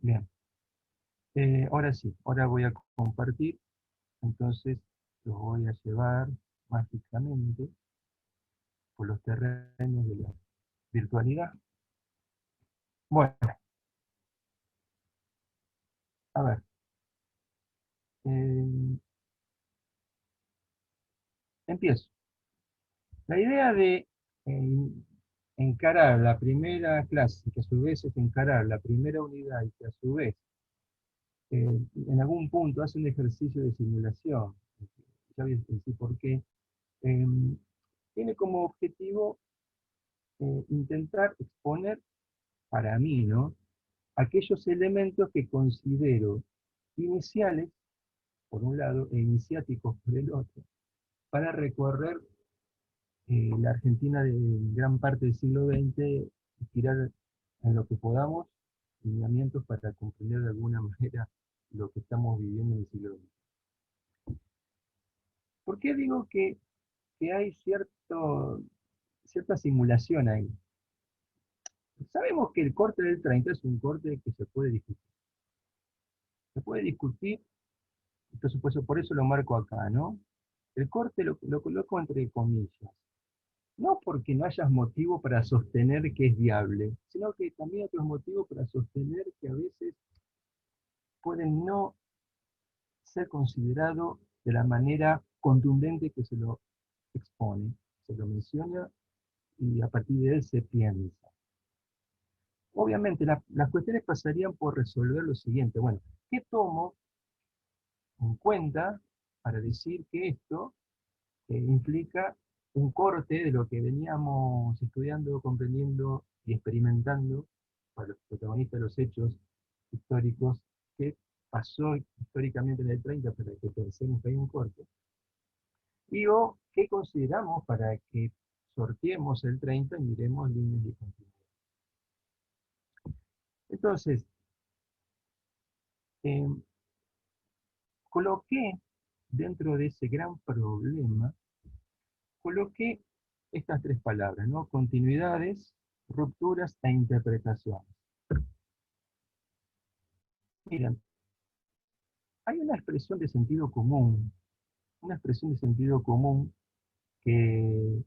Bien. Ahora sí, ahora voy a compartir, entonces los voy a llevar mágicamente por los terrenos de la virtualidad. Bueno, a ver, eh, empiezo. La idea de eh, encarar la primera clase, que a su vez es encarar la primera unidad y que a su vez en algún punto hace un ejercicio de simulación, ya voy a decir por qué, eh, tiene como objetivo intentar exponer para mí, ¿no? Aquellos elementos que considero iniciales, por un lado, e iniciáticos por el otro, para recorrer la Argentina de gran parte del siglo XX y tirar en lo que podamos lineamientos para comprender de alguna manera lo que estamos viviendo en el siglo XX. ¿Por qué digo que hay cierta simulación ahí? Sabemos que el corte del 30 es un corte que se puede discutir. Se puede discutir, entonces por eso lo marco acá, ¿no? El corte lo coloco entre comillas. No porque no hayas motivo para sostener que es viable, sino que también hay otros motivos para sostener que a veces pueden no ser considerado de la manera contundente que se lo expone, se lo menciona y a partir de él se piensa. Obviamente las cuestiones pasarían por resolver lo siguiente, bueno, ¿qué tomo en cuenta para decir que esto implica un corte de lo que veníamos estudiando, comprendiendo y experimentando para los protagonistas de los hechos históricos que pasó históricamente en el 30 para que pensemos que hay un corte? Y o qué consideramos para que sorteemos el 30 y miremos líneas de continuidad. Entonces, eh, coloqué dentro de ese gran problema, coloqué estas tres palabras, ¿no? Continuidades, rupturas e interpretaciones. Miren, hay una expresión de sentido común, una expresión de sentido común que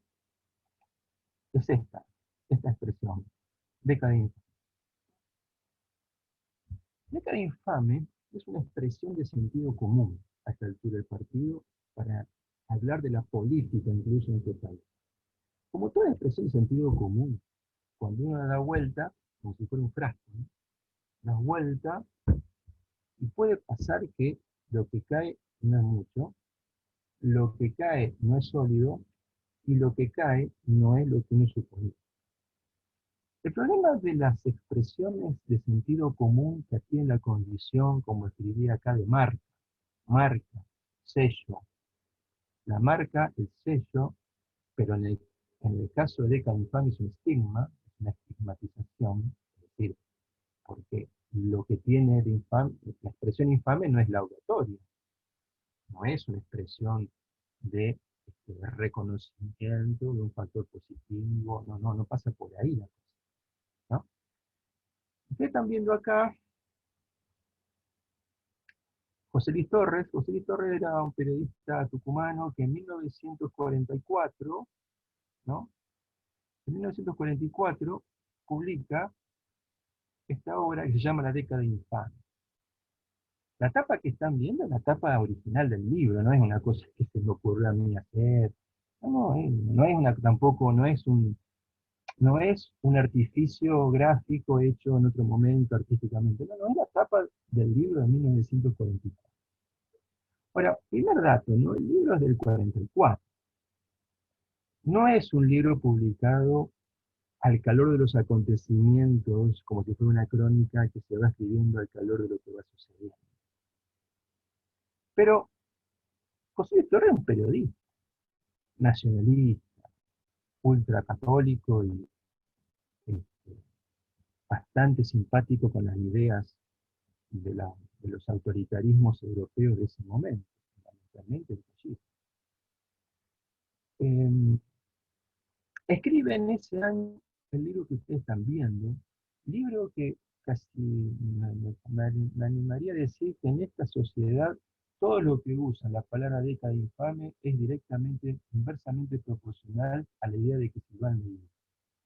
es esta expresión, década infame. Década infame es una expresión de sentido común a esta altura del partido para hablar de la política incluso en este país. Como toda expresión de sentido común, cuando uno da la vuelta, como si fuera un frasco, ¿no? Da vuelta y puede pasar que lo que cae no es mucho, lo que cae no es sólido y lo que cae no es lo que uno suponía. El problema de las expresiones de sentido común que tiene la condición, como escribí acá, de marca, sello. La marca, el sello, pero en el caso de década infame es un estigma, es una estigmatización, es decir, porque lo que tiene de infame, la expresión infame no es laudatoria, no es una expresión de reconocimiento de un factor positivo, no pasa por ahí la cosa, ¿no? Ustedes están viendo acá José Luis Torres era un periodista tucumano que en 1944, ¿no? En 1944 publica esta obra que se llama La década infame. La tapa que están viendo es la tapa original del libro, no es una cosa que se me ocurrió a mí hacer. No es una, tampoco, no es un artificio gráfico hecho en otro momento artísticamente. No, es la tapa del libro de 1944. Ahora, primer dato, ¿no? El libro es del 44. No es un libro publicado al calor de los acontecimientos, como si fuera una crónica que se va escribiendo al calor de lo que va sucediendo. Pero José Luis Torres es un periodista, nacionalista, ultracatólico y este, bastante simpático con las ideas de los autoritarismos europeos de ese momento, fundamentalmente el fascismo. Eh, Escribe en ese año el libro que ustedes están viendo, libro que casi me animaría a decir que en esta sociedad todo lo que usa la palabra década infame es directamente, inversamente proporcional a la idea de que se van a leer.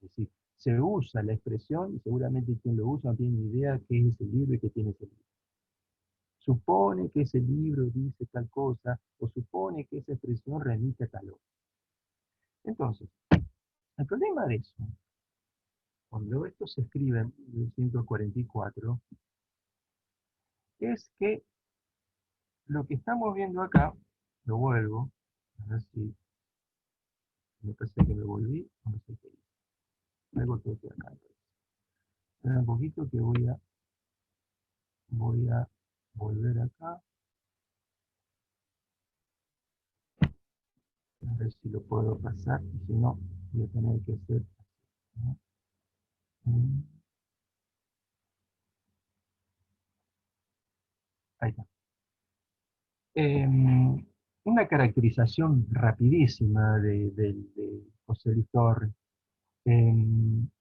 Es decir, se usa la expresión y seguramente quien lo usa no tiene ni idea qué es ese libro y qué tiene ese libro. Supone que ese libro dice tal cosa, o supone que esa expresión remite a tal otra. Entonces, el problema de eso, cuando esto se escribe en 1944, es que lo que estamos viendo acá, lo vuelvo, a ver si me parece que me volví, no sé qué hice. Algo tengo que acá. Espera un poquito que voy a volver acá, a ver si lo puedo pasar, y si no, voy a tener que hacer, ¿no? Ahí está. Una caracterización rapidísima de José Luis Torres. Un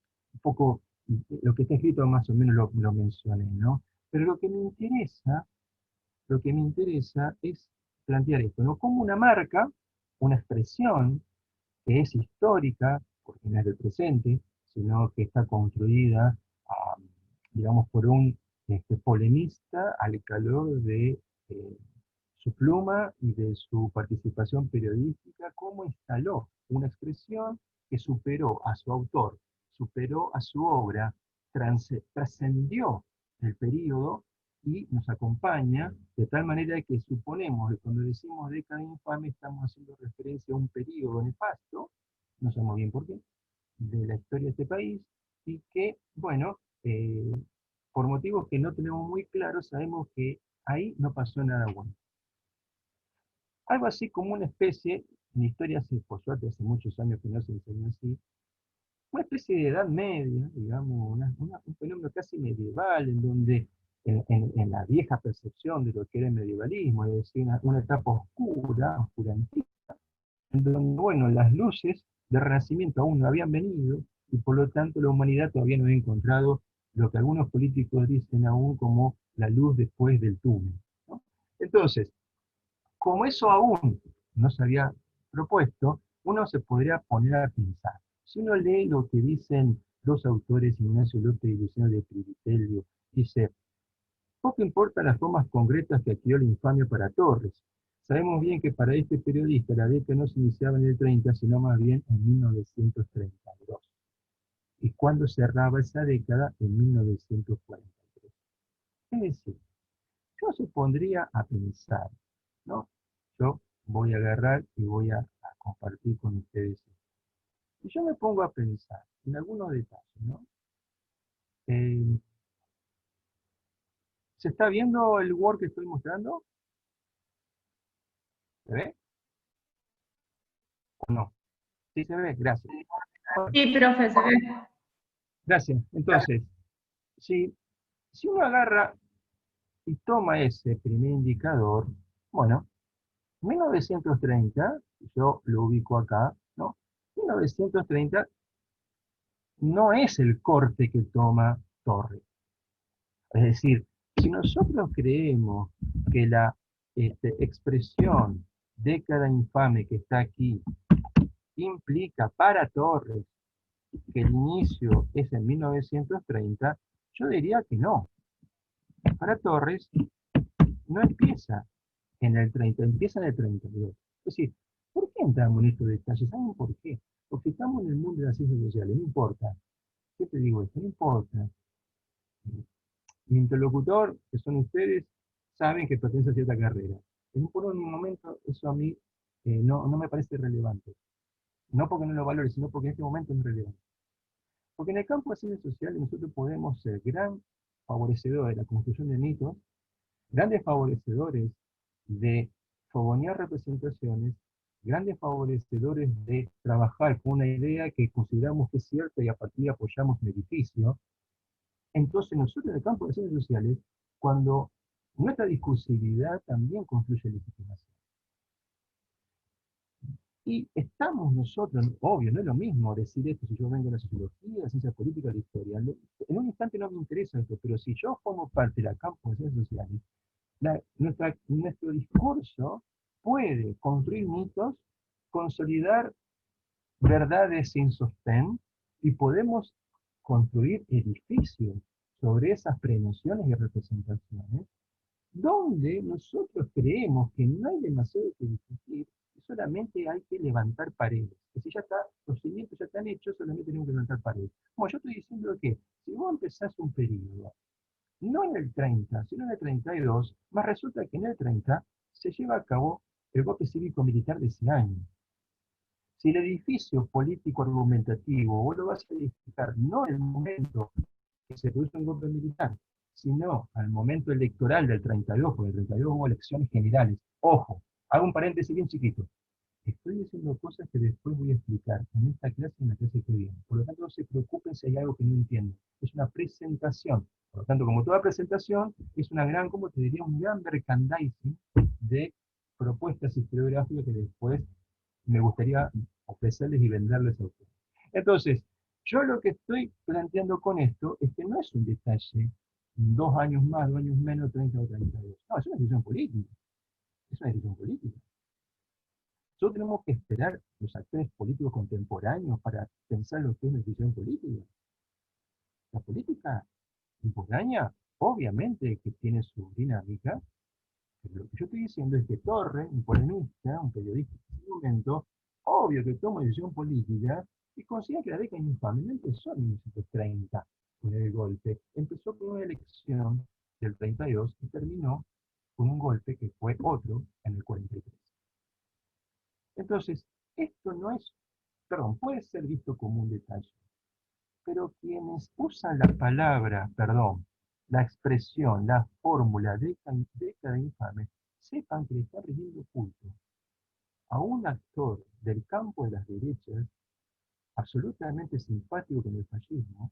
poco lo que está escrito más o menos lo mencioné, ¿no? Pero lo que me interesa es plantear esto, ¿no? Como una marca, una expresión que es histórica, porque no es del presente, sino que está construida, ah, digamos, por un polemista al calor de su pluma y de su participación periodística, cómo instaló una expresión que superó a su autor, superó a su obra, trascendió el periodo y nos acompaña de tal manera que suponemos que cuando decimos década infame estamos haciendo referencia a un periodo nefasto, no sabemos bien por qué, de la historia de este país, y que, bueno, por motivos que no tenemos muy claros, sabemos que ahí no pasó nada bueno. Algo así como una especie, en historia por suerte hace muchos años que no se enseña así, una especie de edad media, digamos, un fenómeno casi medieval, en donde en la vieja percepción de lo que era el medievalismo, es decir, una etapa oscura, oscurantisca, en donde, bueno, las luces del Renacimiento aún no habían venido, y por lo tanto la humanidad todavía no había encontrado lo que algunos políticos dicen aún como la luz después del túnel, ¿no? Entonces, como eso aún no se había propuesto, uno se podría poner a pensar. Si uno lee lo que dicen los autores, Ignacio López y Luciano de Privitelio, dice, poco importan las formas concretas que adquirió la infamia para Torres. Sabemos bien que para este periodista la década no se iniciaba en el 30, sino más bien en 1932. Y cuando cerraba esa década, en 1943. Es decir, yo se pondría a pensar, ¿no? Yo voy a agarrar y voy a compartir con ustedes esto. Y yo me pongo a pensar en algunos detalles, ¿no? Eh, ¿Se está viendo el Word que estoy mostrando? ¿Se ve o no? Sí, se ve, gracias. Bueno, Sí, profe, se ve. gracias. Entonces, si uno agarra y toma ese primer indicador, bueno, 1930, yo lo ubico acá, ¿no? 1930 no es el corte que toma Torres. Es decir, si nosotros creemos que la expresión década infame que está aquí implica para Torres que el inicio es en 1930, yo diría que no. Para Torres no empieza en el 30, empieza en el 32. Es decir, ¿por qué entramos en estos detalles? ¿Saben por qué? Porque estamos en el mundo de las ciencias sociales, no importa. ¿Qué te digo esto? No importa. Mi interlocutor, que son ustedes, saben que pertenece a cierta carrera. Por un momento eso a mí no me parece relevante. No porque no lo valore, sino porque en este momento es relevante. Porque en el campo de ciencias sociales nosotros podemos ser gran favorecedores de la construcción de mitos, grandes favorecedores de fogonear representaciones, grandes favorecedores de trabajar con una idea que consideramos que es cierta y a partir de apoyamos un edificio. Entonces nosotros en el campo de ciencias sociales, cuando nuestra discursividad también construye legitimación. Y estamos nosotros, obvio, no es lo mismo decir esto si yo vengo de la sociología, de ciencias políticas, de historia. En un instante no me interesa esto, pero si yo formo parte de la campo de ciencias sociales, nuestro discurso puede construir mitos, consolidar verdades sin sostén, y podemos construir edificios sobre esas prevenciones y representaciones, donde nosotros creemos que no hay demasiado que discutir, y solamente hay que levantar paredes. Que si ya está, los cimientos ya están hechos, solamente tenemos que levantar paredes. Como yo estoy diciendo que si vos empezás un periodo, no en el 30, sino en el 32, más resulta que en el 30 se lleva a cabo el golpe cívico-militar de ese año. Si el edificio político argumentativo vos lo vas a edificar no en el momento que se produce un golpe militar, sino al momento electoral del 32, porque el 32 hubo elecciones generales. Ojo, hago un paréntesis bien chiquito. Estoy diciendo cosas que después voy a explicar en esta clase y en la clase que viene. Por lo tanto, no se preocupen si hay algo que no entienden. Es una presentación. Por lo tanto, como toda presentación, es una gran, como te diría, un gran merchandising de propuestas historiográficas que después me gustaría ofrecerles y venderles a ustedes. Entonces, yo lo que estoy planteando con esto es que no es un detalle, 2 años más, 2 años menos, 30 o 32. No, es una decisión política. Es una decisión política. Nosotros tenemos que esperar los actores políticos contemporáneos para pensar lo que es una decisión política. La política contemporánea, obviamente que tiene su dinámica, pero lo que yo estoy diciendo es que Torre, un polemista, un periodista en ese momento, obvio que toma decisión política y considera que la década infame no empezó en 1930 con el golpe, empezó con una elección del 32 y terminó con un golpe que fue otro en el 43. Entonces, esto no es, perdón, puede ser visto como un detalle, pero quienes usan la palabra, perdón, la expresión, la fórmula década infame, sepan que le está rindiendo culto a un actor del campo de las derechas, absolutamente simpático con el fascismo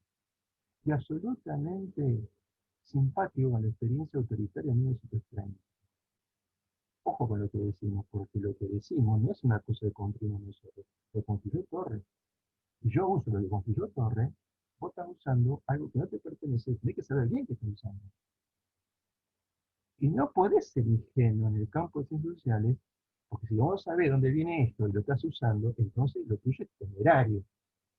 y absolutamente simpático con la experiencia autoritaria de 1930. Ojo con lo que decimos, porque lo que decimos no es una cosa que construimos nosotros, lo construyó Torres. Si yo uso lo que construyó Torres, vos estás usando algo que no te pertenece, tenés que saber bien que estás usando. Y no podés ser ingenuo en el campo de ciencias sociales, porque si vos sabés dónde viene esto y lo estás usando, entonces lo tuyo es temerario.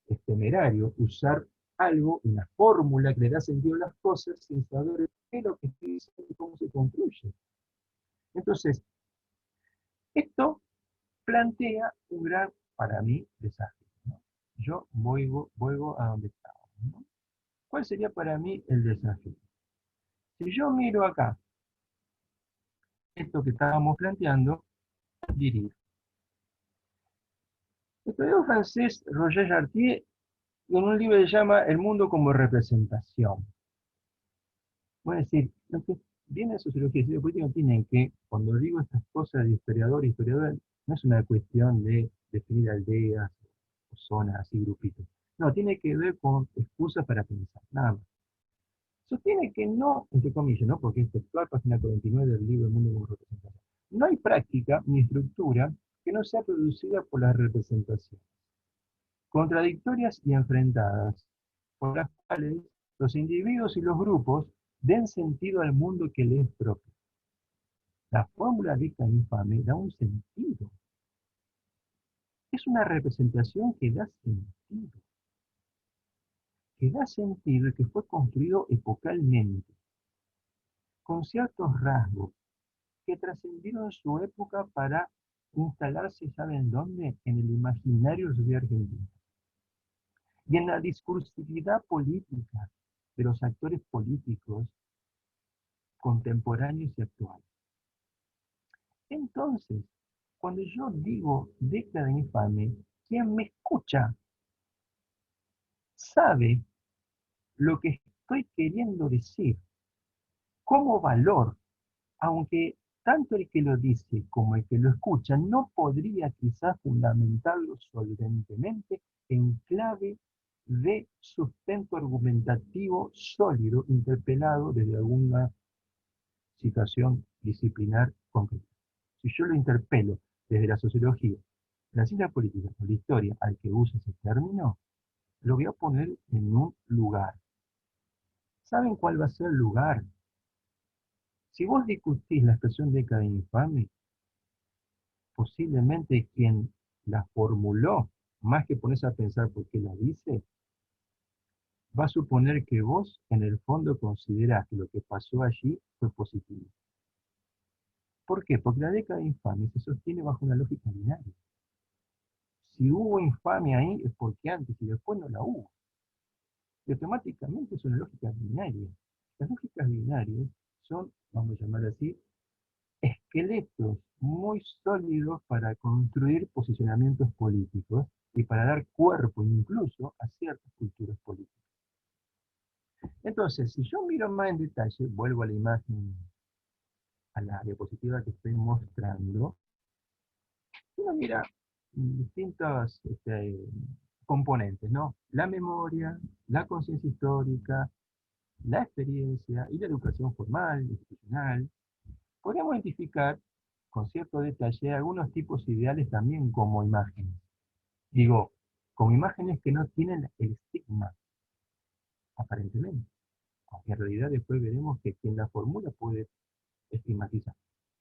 Es temerario usar algo, una fórmula que le da sentido a las cosas sin saber qué es lo que estoy diciendo y cómo se construye. Entonces, esto plantea un gran, para mí, desafío, ¿no? Yo vuelvo a donde estaba, ¿no? ¿Cuál sería para mí el desafío? Si yo miro acá esto que estábamos planteando, diría, el historiador francés Roger Chartier, en un libro que se llama El mundo como representación. Voy a decir, lo que viene de sociología y de política tienen que, cuando digo estas cosas de historiador, no es una cuestión de definir aldeas o zonas así, grupitos. No, tiene que ver con excusas para pensar, nada más. Sostiene que no, entre comillas, ¿no? Porque es textual, página 49 del libro El mundo como representación. No hay práctica ni estructura que no sea producida por la representación, contradictorias y enfrentadas, por las cuales los individuos y los grupos den sentido al mundo que les es propio. La fórmula dicta infame da un sentido. Es una representación que da sentido y que fue construido epocalmente, con ciertos rasgos que trascendieron su época para instalarse, ¿saben dónde? En el imaginario de Argentina. Y en la discursividad política de los actores políticos contemporáneos y actuales. Entonces, cuando yo digo década infame, quien me escucha sabe lo que estoy queriendo decir como valor, aunque tanto el que lo dice como el que lo escucha no podría quizás fundamentarlo solventemente en clave de sustento argumentativo sólido interpelado desde alguna situación disciplinar concreta. Si yo lo interpelo desde la sociología, La ciencia política o la historia al que usa ese término, lo voy a poner en un lugar. ¿Saben cuál va a ser el lugar? Si vos discutís la expresión década infame, posiblemente quien la formuló, más que ponerse a pensar por qué la dice, va a suponer que vos en el fondo considerás que lo que pasó allí fue positivo. ¿Por qué? Porque la década infame se sostiene bajo una lógica binaria. Si hubo infamia ahí es porque antes y después no la hubo. Y automáticamente es una lógica binaria. Las lógicas binarias son, vamos a llamar así, esqueletos muy sólidos para construir posicionamientos políticos y para dar cuerpo incluso a ciertas culturas políticas. Entonces, si yo miro más en detalle, vuelvo a la imagen, a la diapositiva que estoy mostrando, uno mira distintos componentes, ¿no? La memoria, la conciencia histórica, la experiencia y la educación formal, institucional. Podríamos identificar con cierto detalle algunos tipos ideales también como imágenes. Digo, como imágenes que no tienen el estigma, aparentemente. Aunque en realidad después veremos que quien la formula puede estigmatizar.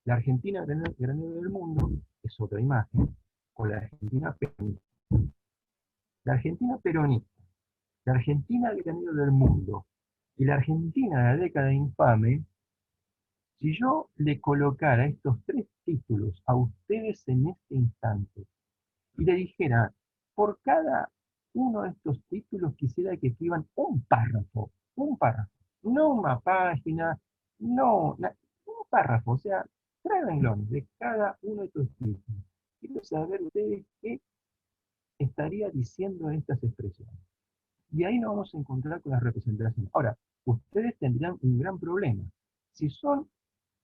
La Argentina granero del mundo es otra imagen, o la Argentina peronista. La Argentina peronista, la Argentina granero del mundo y la Argentina de la década infame, si yo le colocara estos tres títulos a ustedes en este instante y le dijera, por cada uno de estos títulos quisiera que escriban un párrafo, no una página, no, un párrafo, o sea, tres renglones de cada uno de estos títulos. Quiero saber ustedes qué estaría diciendo en estas expresiones. Y ahí nos vamos a encontrar con las representaciones. Ahora, ustedes tendrían un gran problema. Si son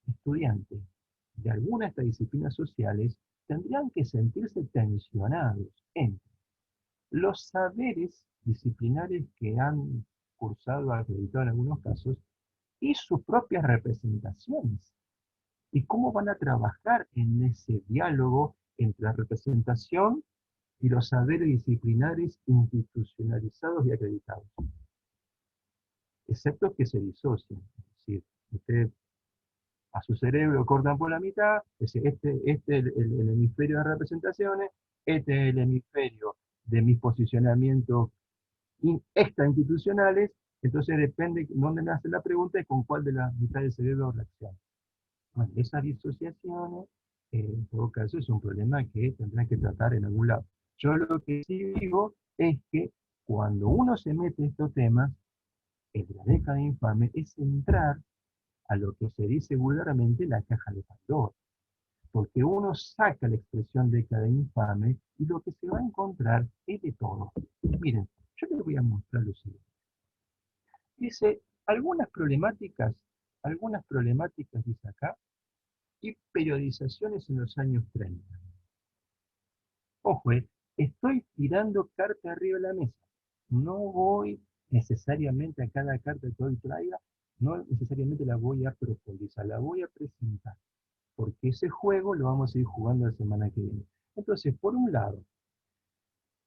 estudiantes de alguna de estas disciplinas sociales, tendrían que sentirse tensionados entre los saberes disciplinares que han cursado, acreditado en algunos casos, y sus propias representaciones. Y cómo van a trabajar en ese diálogo entre la representación y los saberes disciplinares institucionalizados y acreditados. Excepto que se disocian. Es decir, usted a su cerebro cortan por la mitad, es decir, este es el hemisferio de representaciones, este es el hemisferio de mis posicionamientos extrainstitucionales, entonces depende de dónde nace la pregunta y con cuál de las mitad del cerebro reacciona. Bueno, esas disociaciones, en todo caso, es un problema que tendrán que tratar en algún lado. Yo lo que sí digo es que cuando uno se mete en estos temas, el de la década infame es entrar a lo que se dice vulgarmente la caja de Pandora. Porque uno saca la expresión década infame y lo que se va a encontrar es de todo. Miren, yo les voy a mostrar lo siguiente. Dice, algunas problemáticas, dice acá, y periodizaciones en los años 30. Ojo, estoy tirando carta arriba de la mesa. No voy necesariamente a cada carta que hoy traiga, no necesariamente la voy a profundizar, la voy a presentar. Porque ese juego lo vamos a ir jugando la semana que viene. Entonces, por un lado,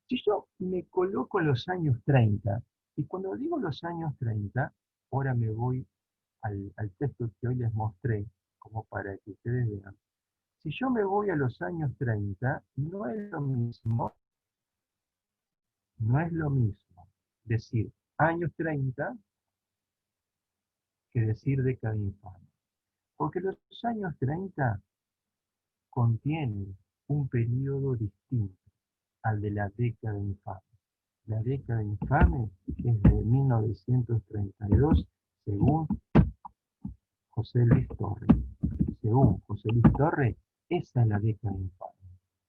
si yo me coloco en los años 30, y cuando digo los años 30, ahora me voy al texto que hoy les mostré, como para que ustedes vean. Si yo me voy a los años 30, no es lo mismo decir años 30 que decir década infame. Porque los años 30 contienen un periodo distinto al de la década infame. La década infame es de 1932, según José Luis Torre. Según José Luis Torre, esa es la década infame.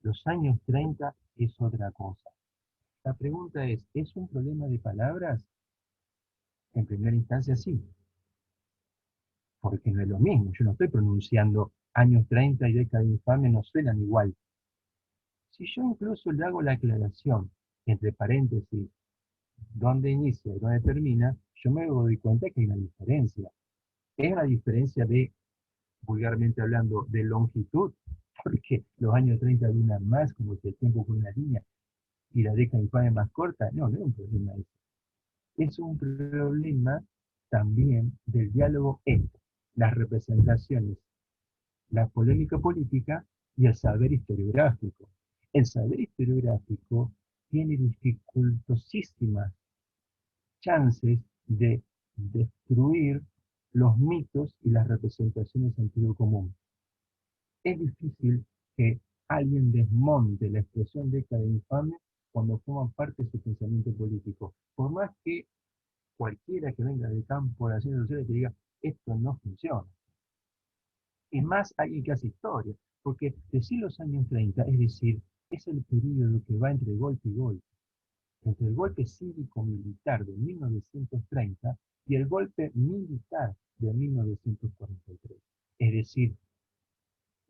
Los años 30 es otra cosa. La pregunta ¿es un problema de palabras? En primera instancia sí, porque no es lo mismo. Yo no estoy pronunciando años 30 y década infame, no suenan igual. Si yo incluso le hago la aclaración, entre paréntesis, dónde inicia y dónde termina, yo me doy cuenta que hay una diferencia. Es la diferencia de, vulgarmente hablando, de longitud. porque los años 30 duran más, como si el tiempo fuera una línea, y la década infame más corta. No, no es un problema eso. Es un problema también del diálogo entre las representaciones, la polémica política y el saber historiográfico. El saber historiográfico tiene dificultosísimas chances de destruir los mitos y las representaciones en sentido común. Es difícil que alguien desmonte la expresión década infame cuando forman parte de su pensamiento político. Por más que cualquiera que venga del campo de las ciencias sociales te diga, esto no funciona. Es más, alguien que hace historia, porque decir los años 30, es decir, es el periodo que va entre golpe y golpe, entre el golpe cívico-militar de 1930 y el golpe militar de 1943. Es decir,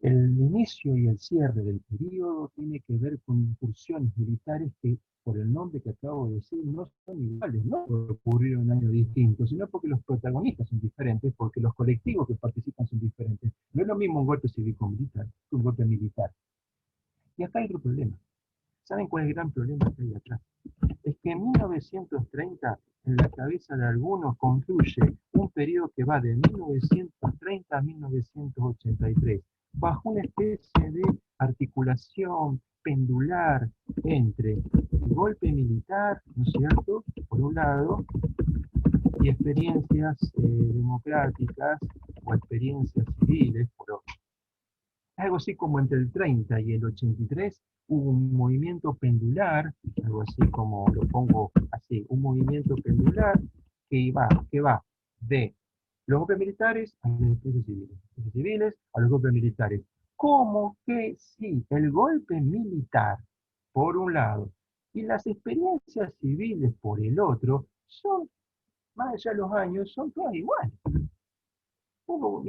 el inicio y el cierre del periodo tiene que ver con incursiones militares que, por el nombre que acabo de decir, no son iguales, no por ocurrir en un año distinto, sino porque los protagonistas son diferentes, porque los colectivos que participan son diferentes. No es lo mismo un golpe cívico-militar que un golpe militar. Y acá hay otro problema. ¿Saben cuál es el gran problema que hay atrás? Es que en 1930, en la cabeza de algunos, concluye un periodo que va de 1930 a 1983, bajo una especie de articulación pendular entre el golpe militar, ¿no es cierto?, por un lado, y experiencias democráticas o experiencias civiles, por otro. Algo así como entre el 30 y el 83 hubo un movimiento pendular, algo así como lo pongo así, un movimiento pendular que va de los golpes militares a las experiencias civiles a los golpes militares. Como que sí, el golpe militar, por un lado, y las experiencias civiles por el otro, son, más allá de los años, son todas iguales. Hubo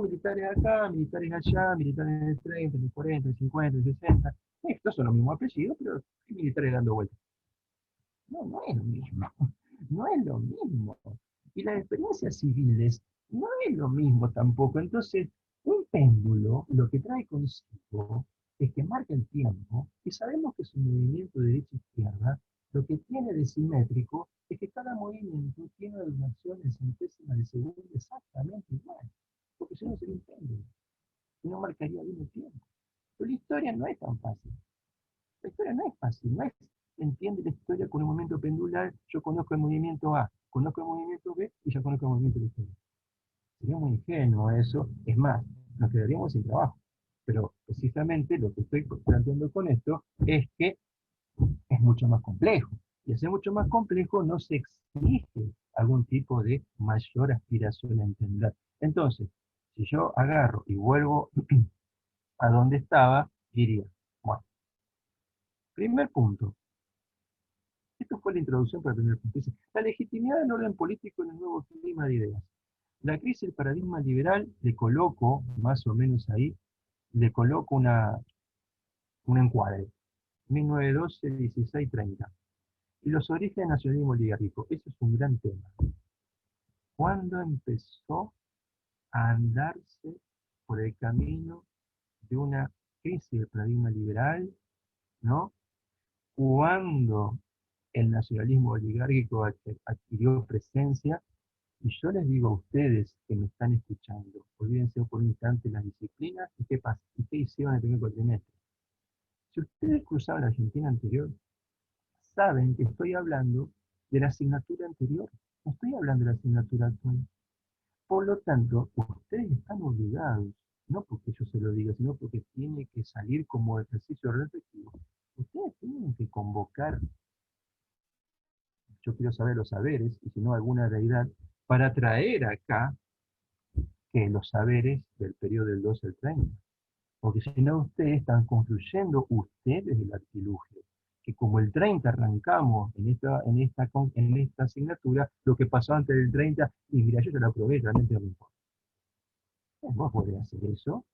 militares acá, militares allá, militares en el 30, en el 40, en el 50, en el 60. Estos son los mismos apellidos, pero hay militares dando vueltas. No, no es lo mismo. No es lo mismo. Y las experiencias civiles no es lo mismo tampoco. Entonces, un péndulo lo que trae consigo es que marca el tiempo y sabemos que es un movimiento de derecha-izquierda. Lo que tiene de simétrico es que cada movimiento tiene una duración en centésimas de segundo exactamente igual. Porque si no sería un péndulo. Y no marcaría bien el tiempo. Pero la historia no es tan fácil. La historia no es fácil, no es, entiende la historia con un movimiento pendular, yo conozco el movimiento A, conozco el movimiento B y ya conozco el movimiento de la historia. Sería muy ingenuo eso, es más, nos quedaríamos sin trabajo. Pero precisamente lo que estoy planteando con esto es que es mucho más complejo. Y al ser mucho más complejo no se exige algún tipo de mayor aspiración a entender. Entonces, si yo agarro y vuelvo a donde estaba, diría, bueno, primer punto, esto fue la introducción para el primer punto. Dice, la legitimidad del orden político en el nuevo clima de ideas. La crisis del paradigma liberal, le coloco, más o menos ahí, le coloco un encuadre. 1912, 16, 30. Y los orígenes del nacionalismo oligárquico. Eso es un gran tema. ¿Cuándo empezó a andarse por el camino de una crisis del paradigma liberal, ¿no? Cuando el nacionalismo oligárquico adquirió presencia. Y yo les digo a ustedes que me están escuchando, olvídense por un instante las disciplinas y qué pasa, y qué hicieron en el primer cuatrimestre. Si ustedes cruzaban la Argentina anterior, saben que estoy hablando de la asignatura anterior, no estoy hablando de la asignatura actual. Por lo tanto, ustedes están obligados, no porque yo se lo diga, sino porque tiene que salir como ejercicio reflexivo. Ustedes tienen que convocar, yo quiero saber los saberes, y si no alguna deidad, para traer acá que los saberes del periodo del 12 al 30. Porque si no, ustedes están construyendo ustedes el artilugio. Que como el 30 arrancamos en esta asignatura, lo que pasó antes del 30, y mira, yo ya lo aprobé, realmente no me importa. Vos podés hacer eso,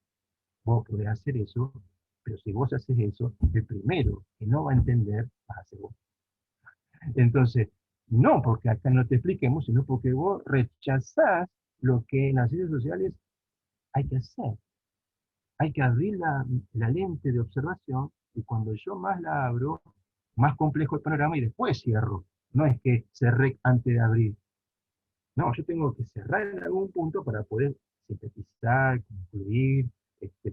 pero si vos haces eso, el primero que no va a entender, vas a ser vos. Entonces, no porque acá no te expliquemos, sino porque vos rechazás lo que en las ciencias sociales hay que hacer. hay que abrir la lente de observación, y cuando yo más la abro, más complejo el panorama y después cierro. No es que cerré antes de abrir. No, yo tengo que cerrar en algún punto para poder sintetizar, concluir,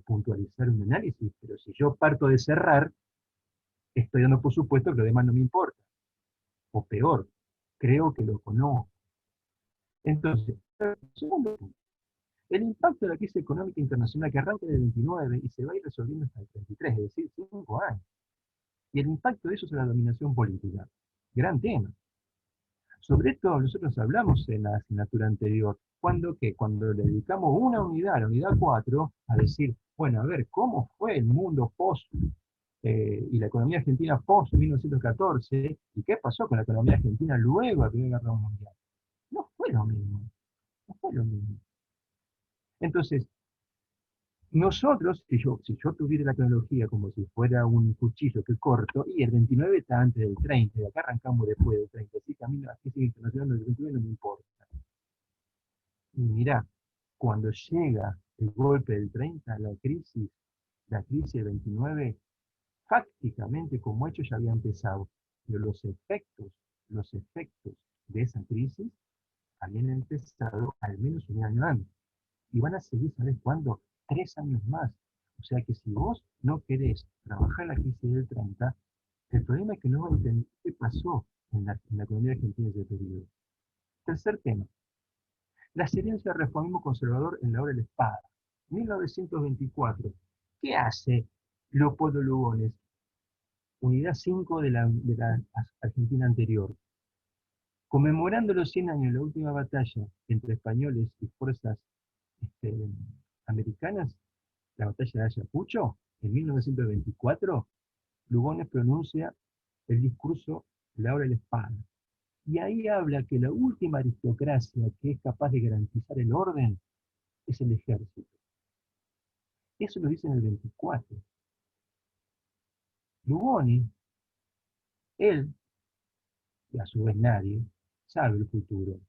puntualizar un análisis. Pero si yo parto de cerrar, estoy dando por supuesto que lo demás no me importa. O peor, creo que lo conozco. Entonces, segundo punto, el impacto de la crisis económica internacional que arranca en el 29 y se va a ir resolviendo hasta el 33, es decir, 5 años. Y el impacto de eso sobre la dominación política. Gran tema. Sobre esto nosotros hablamos en la asignatura anterior. ¿Cuándo qué? Cuando le dedicamos una unidad, la unidad 4, a decir, bueno, a ver, ¿cómo fue el mundo post y la economía argentina post 1914? ¿Y qué pasó con la economía argentina luego de la Primera Guerra Mundial? No fue lo mismo. No fue lo mismo. Entonces, nosotros, si yo tuviera la cronología como si fuera un cuchillo que corto, y el 29 está antes del 30, y acá arrancamos después del 30, así que a mí la crisis internacional del 29 no me importa. Y mirá, cuando llega el golpe del 30, la crisis del 29, prácticamente como hecho ya había empezado, pero los efectos de esa crisis habían empezado al menos un año antes. Y van a seguir, ¿sabes cuándo? 3 años más. O sea que si vos no querés trabajar la crisis del 30, el problema es que no vas a entender qué pasó en la economía argentina en ese periodo. Tercer tema, las herencias del reformismo conservador en la obra de la espada. 1924. ¿Qué hace Leopoldo Lugones? Unidad 5 de la Argentina anterior. Conmemorando los 100 años de la última batalla entre españoles y fuerzas este, americanas, la batalla de Ayacucho, en 1924, Lugones pronuncia el discurso La hora de la espada. Y ahí habla que la última aristocracia que es capaz de garantizar el orden es el ejército. Eso lo dice en el 24. Lugones, él, y a su vez nadie, sabe el futuro.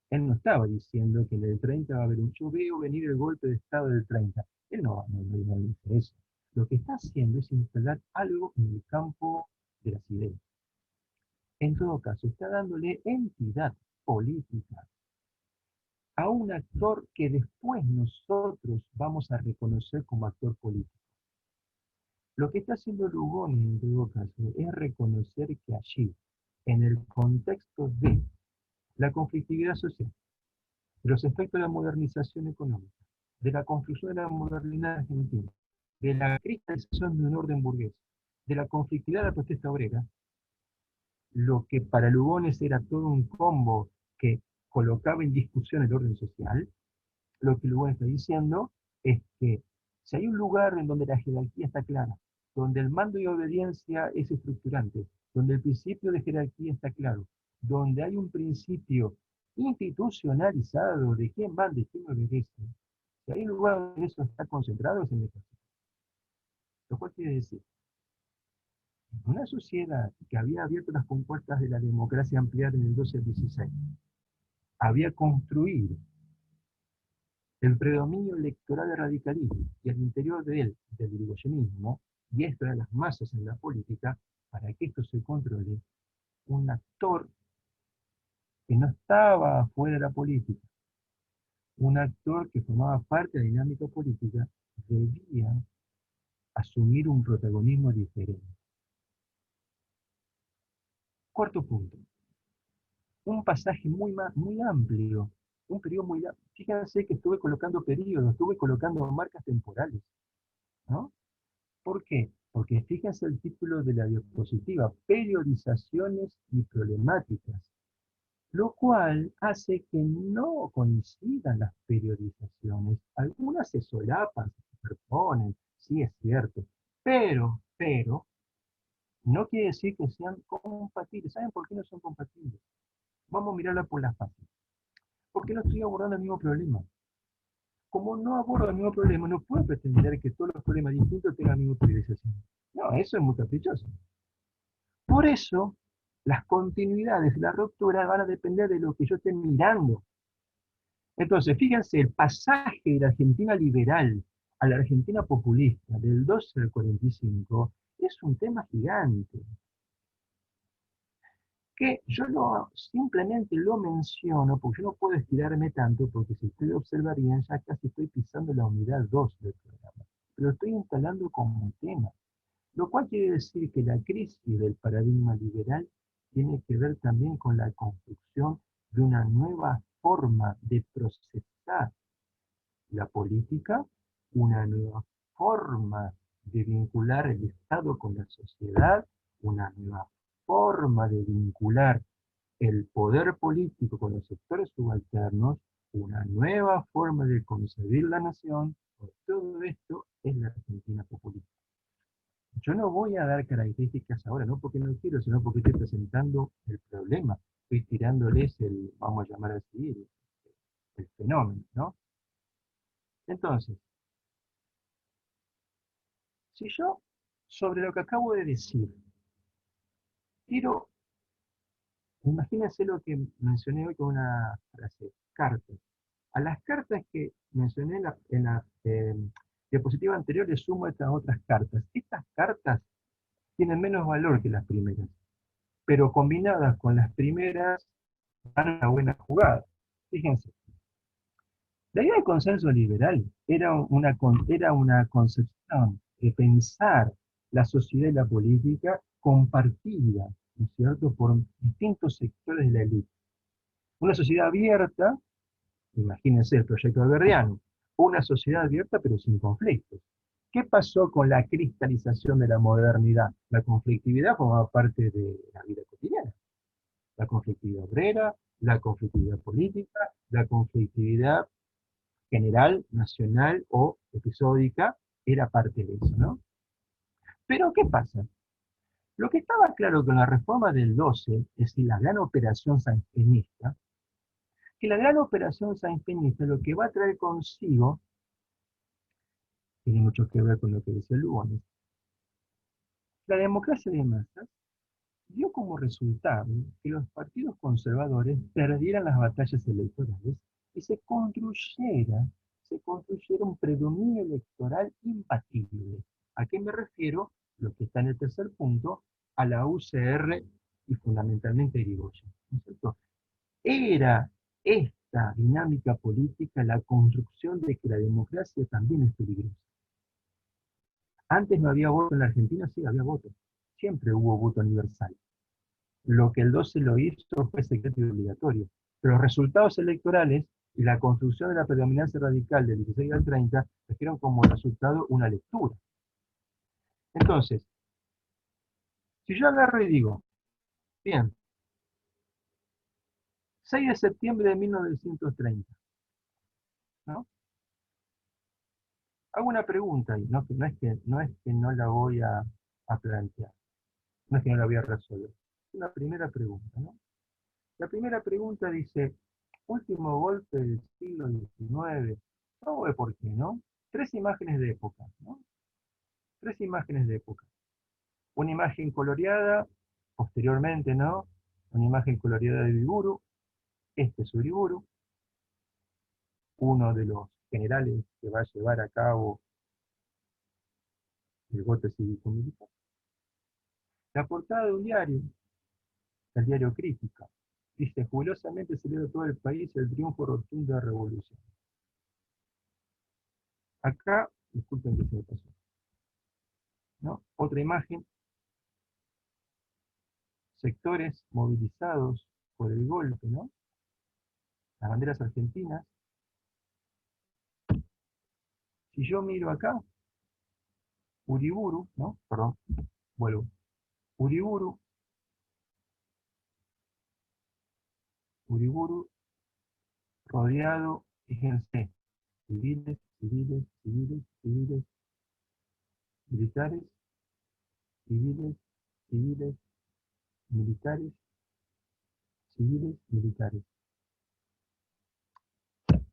Él no estaba diciendo que en el 30 va a haber yo veo venir el golpe de Estado del 30. Él no dice eso. Lo que está haciendo es instalar algo en el campo de las ideas. En todo caso, está dándole entidad política a un actor que después nosotros vamos a reconocer como actor político. Lo que está haciendo Lugones en todo caso es reconocer que allí, en el contexto de la conflictividad social, de los efectos de la modernización económica, de la construcción de la modernidad argentina, de la cristalización de un orden burgués, de la conflictividad de la protesta obrera, lo que para Lugones era todo un combo que colocaba en discusión el orden social, lo que Lugones está diciendo es que si hay un lugar en donde la jerarquía está clara, donde el mando y obediencia es estructurante, donde el principio de jerarquía está claro, donde hay un principio institucionalizado de quién manda y quién obedece, si hay un lugar donde eso está concentrado es en el ejército. Lo cual quiere decir, una sociedad que había abierto las compuertas de la democracia ampliada en el 12 al 16, había construido el predominio electoral del radicalismo y al interior de él, del irigoyenismo, y esto de las masas en la política, para que esto se controle, un actor que no estaba fuera de la política, un actor que formaba parte de la dinámica política, debía asumir un protagonismo diferente. Cuarto punto, un pasaje muy amplio, un periodo muy amplio. Fíjense que estuve colocando periodos, estuve colocando marcas temporales, ¿no? ¿Por qué? Porque fíjense el título de la diapositiva, periodizaciones y problemáticas, lo cual hace que no coincidan las periodizaciones. Algunas se solapan, se superponen, sí es cierto, pero, no quiere decir que sean compatibles. ¿Saben por qué no son compatibles? Vamos a mirarla por la fácil. Porque no estoy abordando el mismo problema. Como no abordo el mismo problema, no puedo pretender que todos los problemas distintos tengan la misma priorización. No, eso es muy caprichoso. Por eso, las continuidades y la ruptura van a depender de lo que yo esté mirando. Entonces, fíjense, el pasaje de la Argentina liberal a la Argentina populista del 12 al 45 es un tema gigante, que yo simplemente lo menciono porque yo no puedo estirarme tanto, porque si usted observa bien, ya casi estoy pisando la unidad 2 del programa, pero estoy instalando como un tema, lo cual quiere decir que la crisis del paradigma liberal tiene que ver también con la construcción de una nueva forma de procesar la política, una nueva forma de vincular el Estado con la sociedad, una nueva forma de vincular el poder político con los sectores subalternos, una nueva forma de concebir la nación. Todo esto es la Argentina populista. Yo no voy a dar características ahora, no porque no quiero, sino porque estoy presentando el problema. Estoy tirándoles vamos a llamar así, el fenómeno, ¿no? Entonces, si yo, sobre lo que acabo de decir, tiro, imagínense lo que mencioné hoy con una frase, cartas. A las cartas que mencioné en la diapositiva anterior le sumo estas otras cartas. Estas cartas tienen menos valor que las primeras, pero combinadas con las primeras dan una buena jugada. Fíjense, la idea de consenso liberal era una concepción de pensar la sociedad y la política compartida, ¿no es cierto?, por distintos sectores de la élite. Una sociedad abierta, imagínense el proyecto alberdiano, una sociedad abierta pero sin conflictos. ¿Qué pasó con la cristalización de la modernidad? La conflictividad formaba parte de la vida cotidiana. La conflictividad obrera, la conflictividad política, la conflictividad general, nacional o episódica, era parte de eso, ¿no? Pero, ¿qué pasa? Lo que estaba claro con la reforma del 12, es decir, la gran operación sanjuanista, que la gran operación sanjuanista lo que va a traer consigo, tiene mucho que ver con lo que decía Lugones, la democracia de masas dio como resultado que los partidos conservadores perdieran las batallas electorales y se construyera un predominio electoral imbatible. ¿A qué me refiero? Lo que está en el tercer punto, a la UCR y fundamentalmente Irigoyen, ¿no es cierto? Era esta dinámica política la construcción de que la democracia también es peligrosa. Antes no había voto en la Argentina, sí había voto. Siempre hubo voto universal. Lo que el 12 lo hizo fue secreto y obligatorio. Pero los resultados electorales y la construcción de la predominancia radical del 16 al 30 trajeron como resultado una lectura. Entonces, si yo agarro y digo, bien, 6 de septiembre de 1930, ¿no? Hago una pregunta y no es que no la voy a plantear, no es que no la voy a resolver. Es una primera pregunta, ¿no? La primera pregunta dice, último golpe del siglo XIX. Vamos a ver por qué, ¿no? Tres imágenes de época, ¿no? Tres imágenes de época. Una imagen coloreada, posteriormente, ¿no? Una imagen coloreada de Uriburu. Este es Uriburu, uno de los generales que va a llevar a cabo el golpe cívico-militar. La portada de un diario, el diario Crítica, dice, jubilosamente celebra todo el país el triunfo rotundo de la revolución. Acá, disculpen que se me pasó, ¿no? Otra imagen, sectores movilizados por el golpe, ¿no? Las banderas argentinas. Si yo miro acá, Uriburu, ¿no? Perdón, vuelvo. Uriburu, Uriburu rodeado, fíjense, civiles, civiles, civiles, civiles, militares, civiles, civiles, militares, civiles, militares.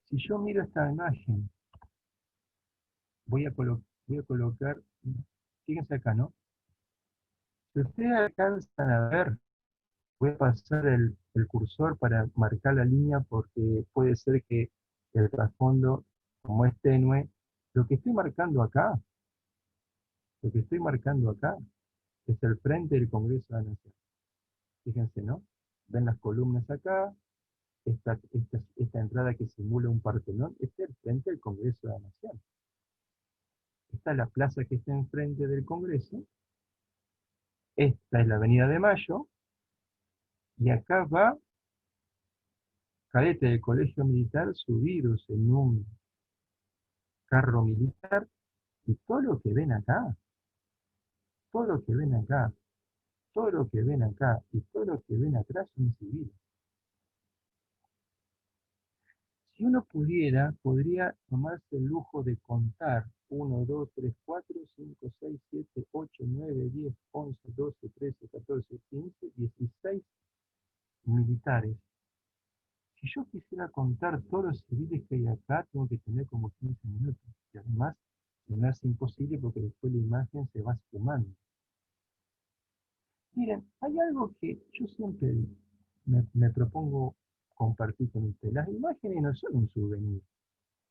Si yo miro esta imagen, voy a colocar, fíjense acá, ¿no? Si ustedes alcanzan a ver, voy a pasar el cursor para marcar la línea porque puede ser que el trasfondo, como es tenue, Lo que estoy marcando acá, lo que estoy marcando acá, es el frente del Congreso de la Nación. Fíjense, ¿no? Ven las columnas acá, esta entrada que simula un Partenón, este es el frente del Congreso de la Nación. Esta es la plaza que está enfrente del Congreso, esta es la Avenida de Mayo, y acá va cadetes del Colegio Militar subidos en un carro militar, y todo lo que ven acá, todo lo que ven acá, todo lo que ven acá, y todo lo que ven atrás son civiles. Si uno pudiera, podría tomarse el lujo de contar 1, 2, 3, 4, 5, 6, 7, 8, 9, 10, 11, 12, 13, 14, 15, 16 militares. Si yo quisiera contar todos los civiles que hay acá, tengo que tener como 15 minutos. Y además, se me hace imposible porque después la imagen se va esfumando. Miren, hay algo que yo siempre me propongo compartir con ustedes. Las imágenes no son un souvenir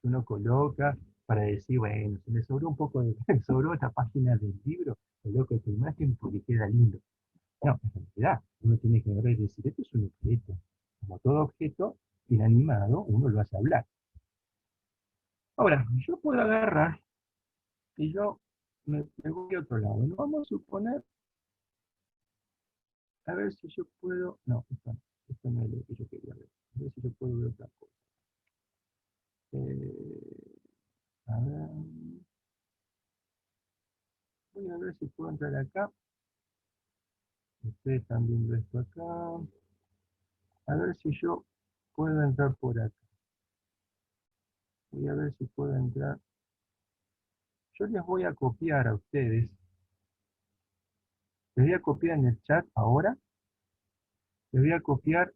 que uno coloca para decir, bueno, se me sobró un poco de, me sobró esta página del libro, coloco esta imagen porque queda lindo. No, en realidad, uno tiene que agarrar y decir, esto es un objeto. Como todo objeto inanimado, uno lo hace hablar. Ahora, yo puedo agarrar y yo me voy a otro lado. ¿No? Vamos a suponer, a ver si yo puedo, no, esto no es lo que yo quería ver. A ver si yo puedo ver otra cosa. A ver, voy a ver si puedo entrar acá. Ustedes están viendo esto acá. A ver si yo puedo entrar por acá. Voy a ver si puedo entrar. Yo les voy a copiar a ustedes. Les voy a copiar en el chat ahora. Les voy a copiar.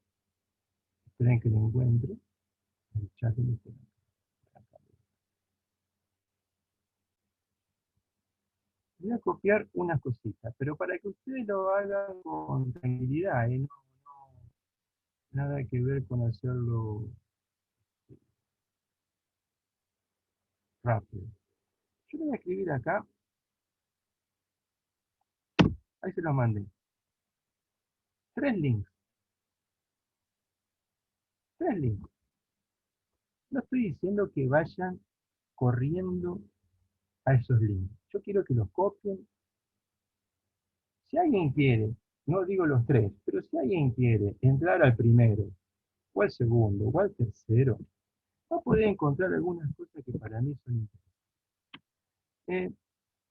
Esperen que lo encuentre. El chat de les voy a copiar unas cositas, pero para que ustedes lo hagan con tranquilidad, no, nada que ver con hacerlo rápido. Yo le voy a escribir acá, ahí se los mandé. 3 links, 3 links. No estoy diciendo que vayan corriendo a esos links. Yo quiero que los copien. Si alguien quiere, no digo los 3, pero si alguien quiere entrar al primero, o al segundo, o al tercero, va a poder encontrar algunas cosas que para mí son interesantes.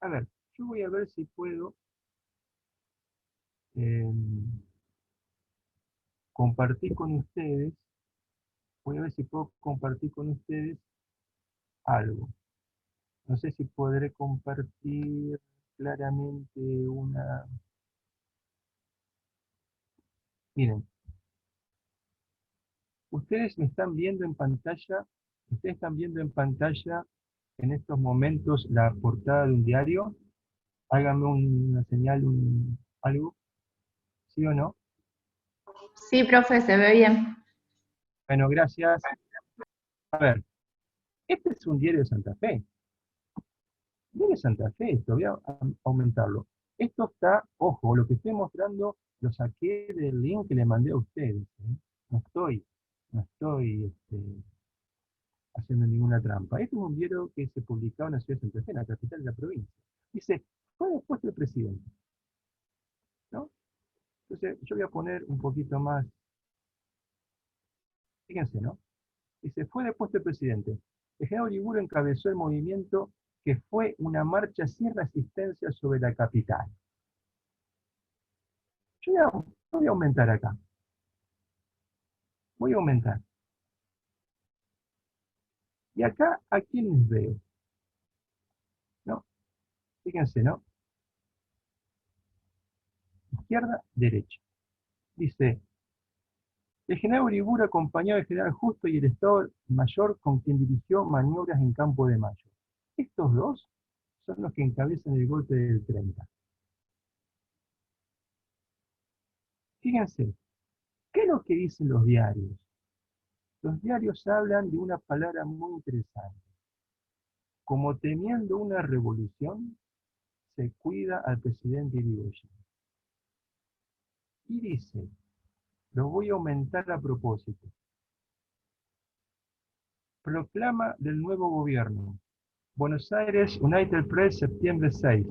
A ver, yo voy a ver si puedo eh, compartir con ustedes, voy a ver si puedo compartir con ustedes algo. No sé si podré compartir claramente una... Miren, ustedes me están viendo en pantalla, ustedes están viendo en pantalla en estos momentos la portada de un diario. Háganme una señal, algo, ¿sí o no? Sí, profe, se ve bien. Bueno, gracias. A ver, este es un diario de Santa Fe. Diario de Santa Fe, esto, voy a aumentarlo. Esto está, ojo, lo que estoy mostrando lo saqué del link que le mandé a ustedes. ¿Eh? No estoy haciendo ninguna trampa. Este es un diario que se publicaba en la ciudad de Santa Fe, en la capital de la provincia. Dice, fue después del presidente. ¿No? Entonces, yo voy a poner un poquito más, fíjense, ¿no? Dice, fue depuesto el presidente. El general Uriburu encabezó el movimiento que fue una marcha sin resistencia sobre la capital. Voy a aumentar acá. Voy a aumentar. Y acá, ¿a quiénes veo? ¿No? Fíjense, ¿no? Izquierda, derecha. Dice, el general Uriburu acompañó al general Justo y el Estado Mayor con quien dirigió maniobras en Campo de Mayo. Estos dos son los que encabezan el golpe del 30. Fíjense, ¿qué es lo que dicen los diarios? Los diarios hablan de una palabra muy interesante. como temiendo una revolución, se cuida al presidente Irigoyen. Y dice, lo voy a aumentar a propósito. Proclama del nuevo gobierno. Buenos Aires, United Press, septiembre 6.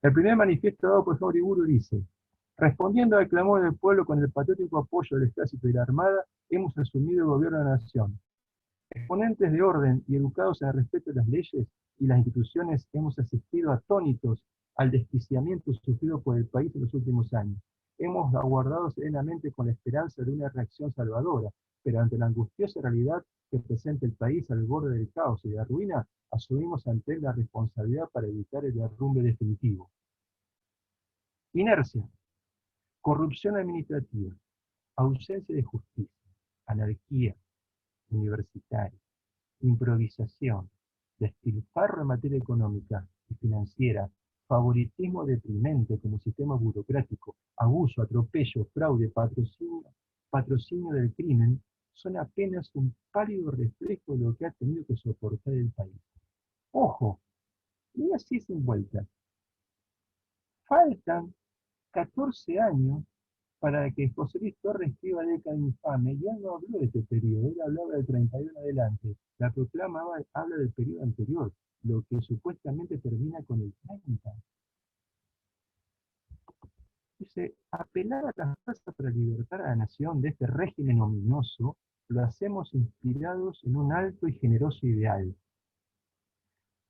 El primer manifiesto dado por Uriburu dice, respondiendo al clamor del pueblo con el patriótico apoyo del ejército y la armada, hemos asumido el gobierno de la nación. Exponentes de orden y educados en el respeto de las leyes y las instituciones, hemos asistido atónitos al desquiciamiento sufrido por el país en los últimos años. Hemos aguardado serenamente con la esperanza de una reacción salvadora, pero ante la angustiosa realidad que presenta el país al borde del caos y de la ruina, asumimos ante él la responsabilidad para evitar el derrumbe definitivo. Inercia, corrupción administrativa, ausencia de justicia, anarquía universitaria, improvisación, despilfarro en materia económica y financiera, favoritismo deprimente como sistema burocrático, abuso, atropello, fraude, patrocinio del crimen, son apenas un pálido reflejo de lo que ha tenido que soportar el país. Ojo, y así sin vuelta. Faltan 14 años para que José Luis Torres escriba Década Infame, y él no habló de este periodo, él hablaba del 31 en adelante. La proclama habla del periodo anterior, lo que supuestamente termina con el 30. Dice, apelar a las fuerzas para libertar a la nación de este régimen ominoso, lo hacemos inspirados en un alto y generoso ideal.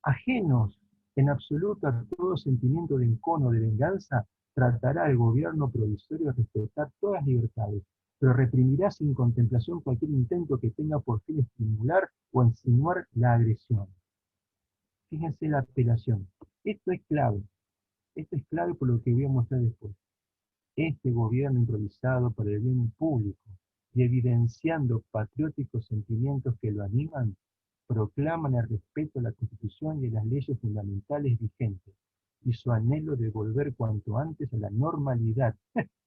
Ajenos en absoluto a todo sentimiento de encono o de venganza, tratará el gobierno provisorio de respetar todas las libertades, pero reprimirá sin contemplación cualquier intento que tenga por fin estimular o insinuar la agresión. Fíjense la apelación. Esto es clave. Esto es clave por lo que voy a mostrar después. Este gobierno improvisado para el bien público y evidenciando patrióticos sentimientos que lo animan, proclaman el respeto a la Constitución y a las leyes fundamentales vigentes, y su anhelo de volver cuanto antes a la normalidad,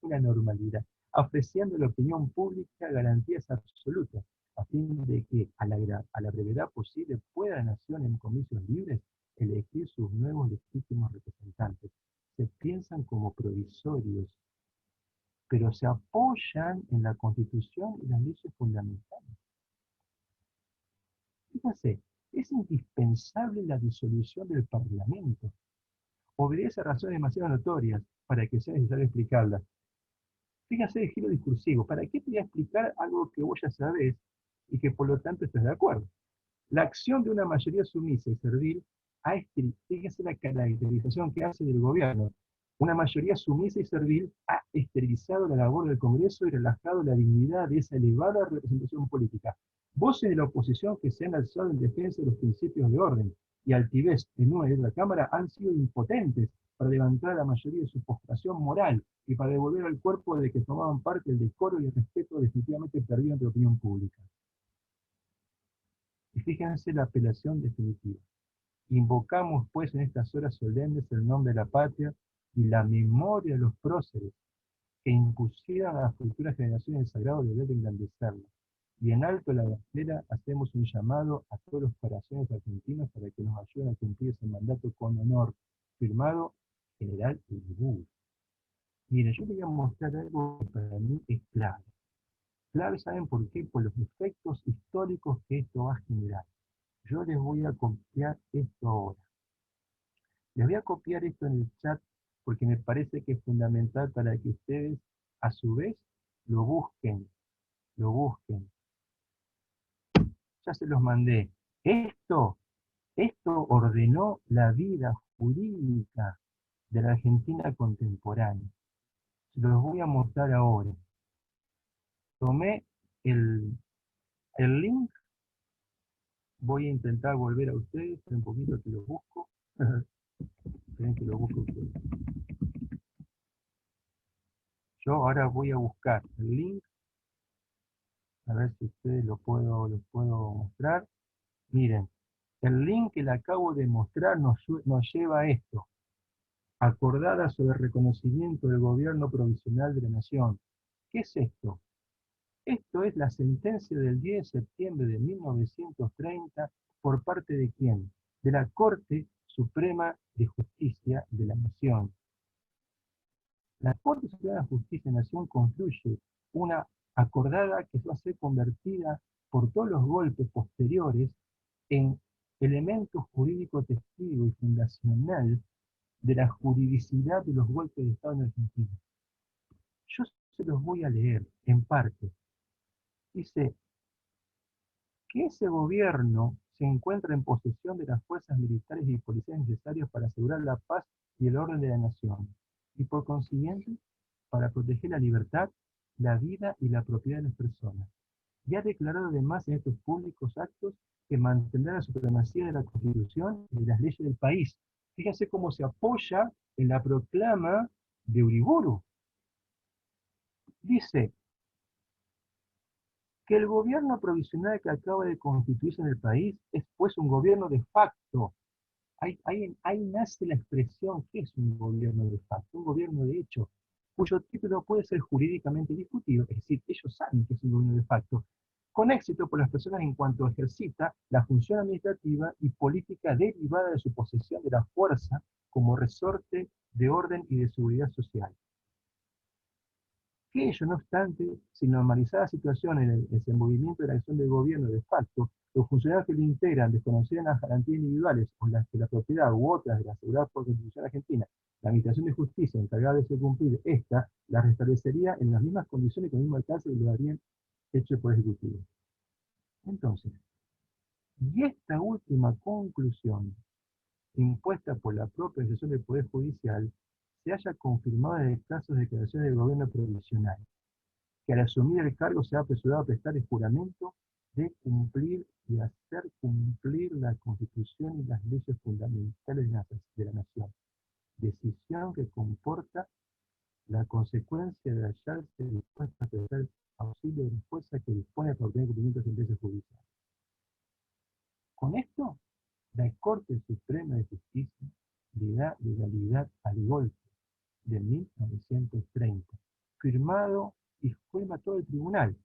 una normalidad, ofreciendo a la opinión pública garantías absolutas, a fin de que a la brevedad posible pueda la nación en comicios libres elegir sus nuevos legítimos representantes. Se piensan como provisorios, pero se apoyan en la Constitución y las leyes fundamentales. Fíjense, es indispensable la disolución del Parlamento. Obedece a razones demasiado notorias para que sea necesario explicarlas. Fíjense el giro discursivo. ¿Para qué te voy a explicar algo que vos ya sabés y que por lo tanto estás de acuerdo? La acción de una mayoría sumisa y servil, fíjense la caracterización que hace del gobierno. Una mayoría sumisa y servil ha esterilizado la labor del Congreso y relajado la dignidad de esa elevada representación política. Voces de la oposición que se han alzado en defensa de los principios de orden y altivez en una y otra Cámara han sido impotentes para levantar a la mayoría de su postración moral y para devolver al cuerpo de que formaban parte el decoro y el respeto definitivamente perdido ante la opinión pública. Y fíjense la apelación definitiva. Invocamos pues en estas horas solemnes el nombre de la patria y la memoria de los próceres que impusieran a las futuras generaciones el sagrado deber de engrandecerla. Y en alto la bandera hacemos un llamado a todos los corazones argentinos para que nos ayuden a cumplir ese mandato con honor, firmado General Uriburu. Miren, yo les voy a mostrar algo que para mí es clave. Clave, ¿saben por qué? Por los efectos históricos que esto va a generar. Yo les voy a copiar esto ahora. Les voy a copiar esto en el chat porque me parece que es fundamental para que ustedes, a su vez, lo busquen. Lo busquen. Ya se los mandé. Esto ordenó la vida jurídica de la Argentina contemporánea. Se los voy a mostrar ahora. Tomé el link. Voy a intentar volver a ustedes. Esperen un poquito que lo busco. Esperen que lo busco ustedes. Yo ahora voy a buscar el link. A ver si ustedes los puedo mostrar. Miren, el link que le acabo de mostrar nos lleva a esto. Acordada sobre el reconocimiento del gobierno provisional de la nación. ¿Qué es esto? Esto es la sentencia del 10 de septiembre de 1930, ¿por parte de quién? de la Corte Suprema de Justicia de la Nación. La Corte Suprema de Justicia de la Nación construye una acordada que va a ser convertida por todos los golpes posteriores en elemento jurídico testigo y fundacional de la juridicidad de los golpes de Estado en Argentina. Yo se los voy a leer en parte. Dice que ese gobierno se encuentra en posesión de las fuerzas militares y policiales necesarias para asegurar la paz y el orden de la nación, y por consiguiente, para proteger la libertad, la vida y la propiedad de las personas. Y ha declarado además en estos públicos actos que mantendrá la supremacía de la Constitución y de las leyes del país. Fíjense cómo se apoya en la proclama de Uriburu. Dice que el gobierno provisional que acaba de constituirse en el país es pues un gobierno de facto. Ahí nace la expresión, ¿qué es un gobierno de facto? Un gobierno de hecho, cuyo título puede ser jurídicamente discutido, es decir, ellos saben que es un gobierno de facto, con éxito por las personas en cuanto ejercita la función administrativa y política derivada de su posesión de la fuerza como resorte de orden y de seguridad social. Que ello, no obstante, si normalizada la situación en el desenvolvimiento de la acción del gobierno de facto, los funcionarios que lo integran desconocieran las garantías individuales o las que la propiedad u otras de la asegurada por la Constitución argentina, la Administración de Justicia encargada de hacer cumplir esta, la restablecería en las mismas condiciones y con el mismo alcance que lo habrían hecho por el Ejecutivo. Entonces, y esta última conclusión, impuesta por la propia sesión del Poder Judicial, se haya confirmado en el caso de declaraciones del gobierno provisional, que al asumir el cargo se ha apresurado a prestar el juramento de cumplir y hacer cumplir la Constitución y las leyes fundamentales de la nación, decisión que comporta la consecuencia de hallarse dispuesta a prestar auxilio de la fuerza que dispone para obtener cumplimiento de sentencias judiciales. Con esto, la Corte Suprema de Justicia le da legalidad al golpe de 1930, firmado y firma todo el tribunal.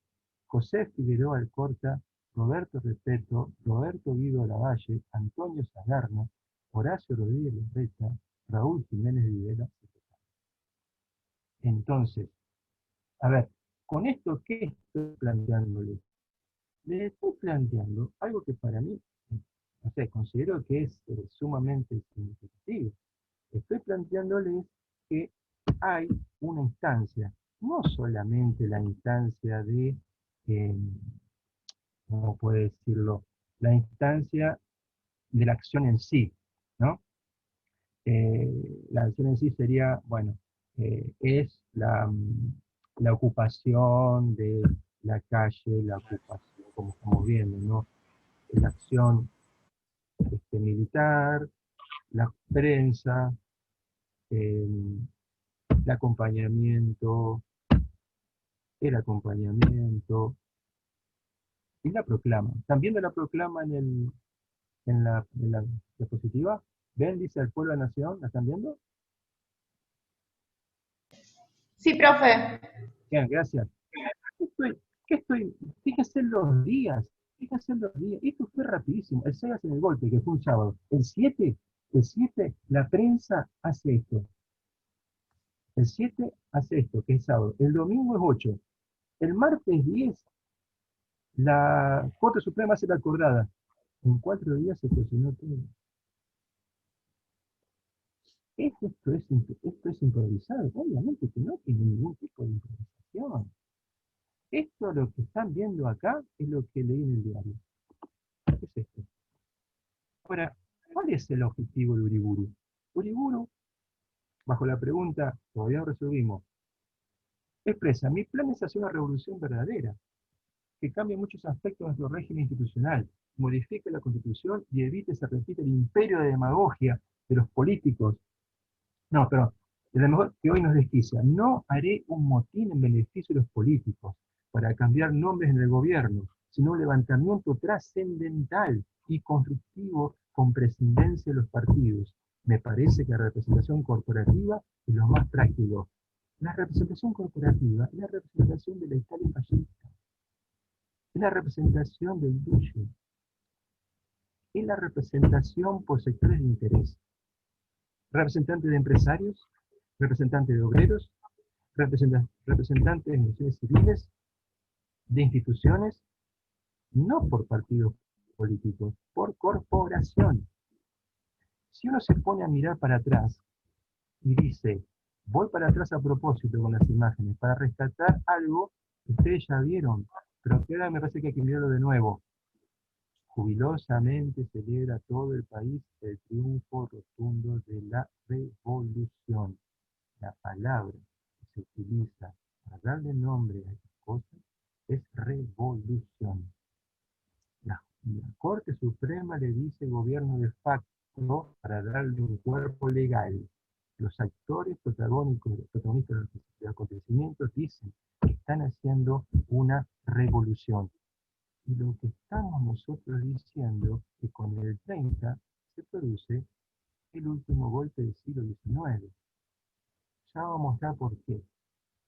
José Figueroa Alcorta, Roberto Repeto, Roberto Guido Lavalle, Antonio Sagarna, Horacio Rodríguez Larreta, Raúl Jiménez Videla. Entonces, a ver, con esto, ¿qué estoy planteándole? Les estoy planteando algo que para mí, no sé, considero que es sumamente significativo. Estoy planteándoles que hay una instancia, no solamente la instancia de, ¿cómo puede decirlo? La instancia de la acción en sí, ¿no? La acción en sí sería, bueno, es la ocupación de la calle, la ocupación, como estamos viendo, ¿no? La acción militar, la prensa, el acompañamiento, y la proclama. ¿Están viendo la proclama en la diapositiva? ¿Ven? Dice al pueblo de la nación, ¿la están viendo? Sí, profe. Bien, gracias. ¿Qué estoy? Fíjense los días. Esto fue rapidísimo. El 6 hace el golpe, que fue un sábado. El 7, la prensa hace esto. El 7 hace esto, que es sábado. El domingo es 8. El martes 10, la Corte Suprema hace la acordada. En 4 días se cocinó todo. Esto es improvisado. Obviamente que no tiene ningún tipo de improvisación. Esto, lo que están viendo acá, es lo que leí en el diario. ¿Qué es esto? Ahora, ¿cuál es el objetivo de Uriburu? Uriburu, bajo la pregunta, todavía no resolvimos, expresa: mi plan es hacer una revolución verdadera, que cambie muchos aspectos de nuestro régimen institucional, modifique la Constitución y evite se repita el imperio de demagogia de los políticos. No, pero de la mejor que hoy nos desquicia. No haré un motín en beneficio de los políticos para cambiar nombres en el gobierno, sino un levantamiento trascendental y constructivo con prescindencia de los partidos. Me parece que la representación corporativa es lo más práctico. La representación corporativa es la representación de la Italia fascista, es la representación del duce, es la representación por sectores de interés. Representantes de empresarios, representantes de obreros, representantes de instituciones civiles, de instituciones, no por partidos políticos, por corporación. Si uno se pone a mirar para atrás y dice, voy para atrás a propósito con las imágenes, para rescatar algo que ustedes ya vieron, pero que ahora me parece que hay que mirarlo de nuevo. Jubilosamente celebra todo el país el triunfo rotundo de la revolución. La palabra que se utiliza para darle nombre a estas cosas es revolución. La Corte Suprema le dice gobierno de facto para darle un cuerpo legal. Los actores protagonistas de los acontecimientos dicen que están haciendo una revolución. Y lo que estamos nosotros diciendo es que con el 30 se produce el último golpe del siglo XIX. Ya vamos a mostrar por qué.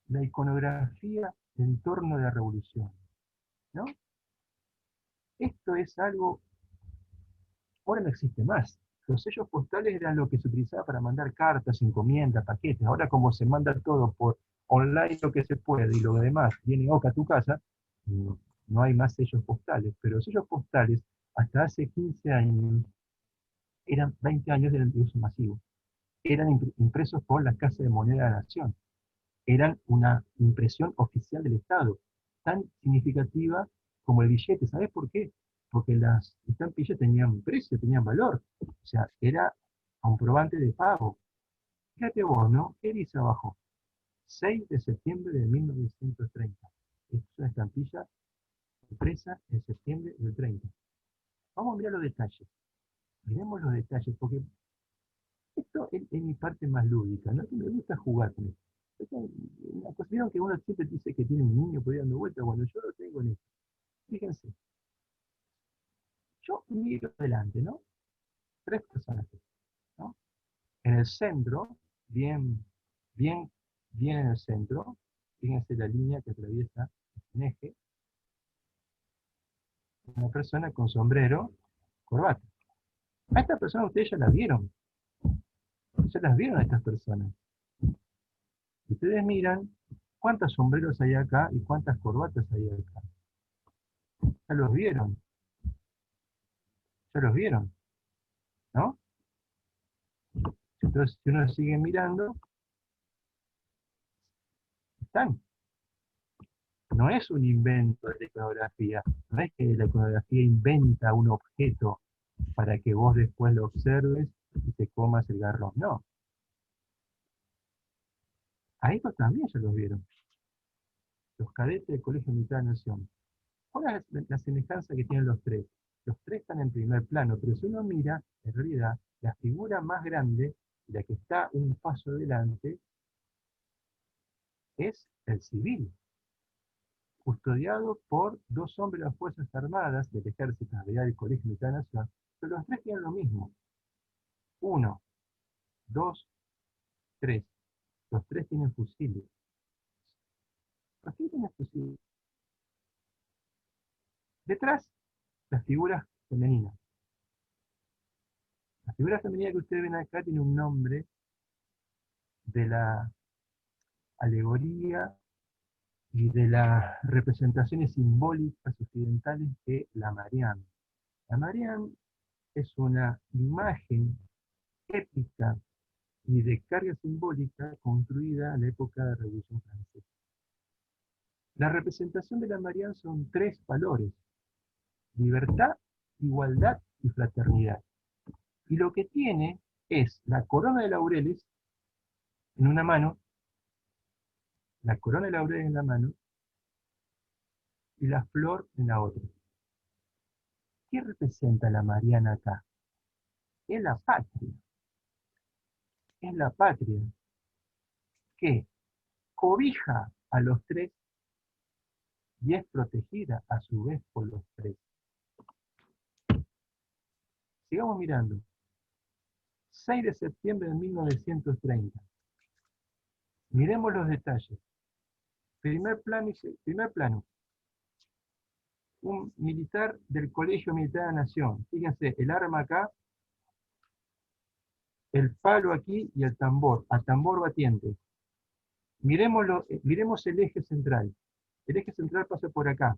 La iconografía en torno a la revolución, ¿no? Esto es algo, ahora no existe más. Los sellos postales eran lo que se utilizaba para mandar cartas, encomiendas, paquetes. Ahora como se manda todo por online lo que se puede y lo demás viene Oca a tu casa, no hay más sellos postales. Pero sellos postales hasta hace 15 años, eran 20 años de uso masivo. Eran impresos por la Casa de Moneda de la Nación. Eran una impresión oficial del Estado, tan significativa como el billete. ¿Sabés por qué? Porque las estampillas tenían precio, tenían valor. O sea, era comprobante de pago. Fíjate vos, ¿no? ¿Qué dice abajo? 6 de septiembre de 1930. Es una estampilla impresa en septiembre del 30. Vamos a mirar los detalles. Miremos los detalles, porque esto es mi parte más lúdica, ¿no? Que me gusta jugar con esto. Vieron que uno siempre dice que tiene un niño por ahí dando vueltas. Bueno, yo lo tengo en esto. Fíjense, yo miro adelante, ¿no? Tres personajes, ¿no? En el centro, bien, bien, bien en el centro, fíjense la línea que atraviesa un eje, una persona con sombrero, corbata. A esta persona ustedes ya las vieron a estas personas. Ustedes miran cuántos sombreros hay acá y cuántas corbatas hay acá. Ya los vieron, ¿no? Entonces, si uno sigue mirando, están. No es un invento de la iconografía, no es que la iconografía inventa un objeto para que vos después lo observes y te comas el garrón, no. A estos también ya los vieron, los cadetes del Colegio Militar de la Nación. ¿Cuál es la semejanza que tienen los tres? Los tres están en primer plano, pero si uno mira, en realidad, la figura más grande, la que está un paso adelante, es el civil, custodiado por dos hombres de las Fuerzas Armadas, del Ejército, en realidad del Colegio Militar de la Nación, pero los tres tienen lo mismo. 1, 2, 3. Los tres tienen fusiles. Los tres tienen fusiles. Detrás, las figuras femeninas. La figura femenina que ustedes ven acá tiene un nombre de la alegoría y de las representaciones simbólicas occidentales de la Marianne. La Marianne es una imagen épica y de carga simbólica construida en la época de la Revolución Francesa. La representación de la Marianne son tres valores: libertad, igualdad y fraternidad. Y lo que tiene es la corona de laureles en una mano, la corona de laureles en la mano y la flor en la otra. ¿Qué representa la Marianne acá? Es la patria. Es la patria que cobija a los tres y es protegida a su vez por los tres. Sigamos mirando. 6 de septiembre de 1930. Miremos los detalles. Primer plano. un militar del Colegio Militar de la Nación. Fíjense, el arma acá, el palo aquí y el tambor, a tambor batiente. Miremos el eje central. El eje central pasa por acá.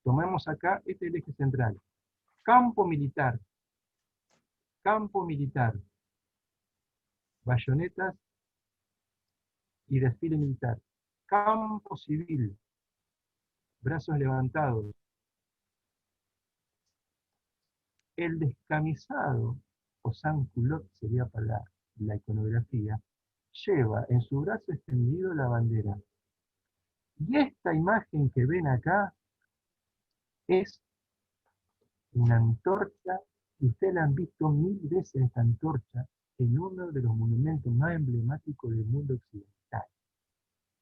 Tomemos acá, este es el eje central. Campo militar, bayonetas y desfile militar. Campo civil, brazos levantados. El descamisado, o sans-culotte sería para la iconografía, lleva en su brazo extendido la bandera. Y esta imagen que ven acá es una antorcha, y ustedes la han visto 1000 veces esta antorcha, en uno de los monumentos más emblemáticos del mundo occidental.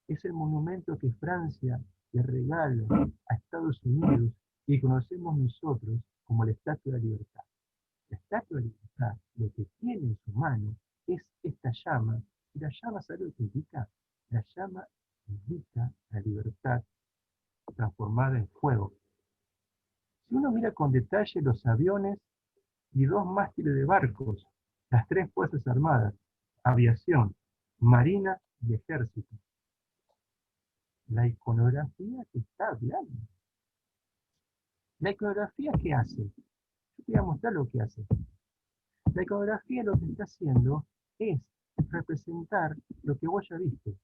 Es el monumento que Francia le regala a Estados Unidos y conocemos nosotros como la Estatua de la Libertad. La Estatua de la Libertad lo que tiene en su mano es esta llama, y la llama, ¿sabe lo que indica? La llama indica la libertad transformada en fuego. Si uno mira con detalle los aviones y dos mástiles de barcos, las tres fuerzas armadas, aviación, marina y ejército, la iconografía que está hablando. ¿La iconografía qué hace? Yo te voy a mostrar lo que hace. La iconografía lo que está haciendo es representar lo que vos ya viste.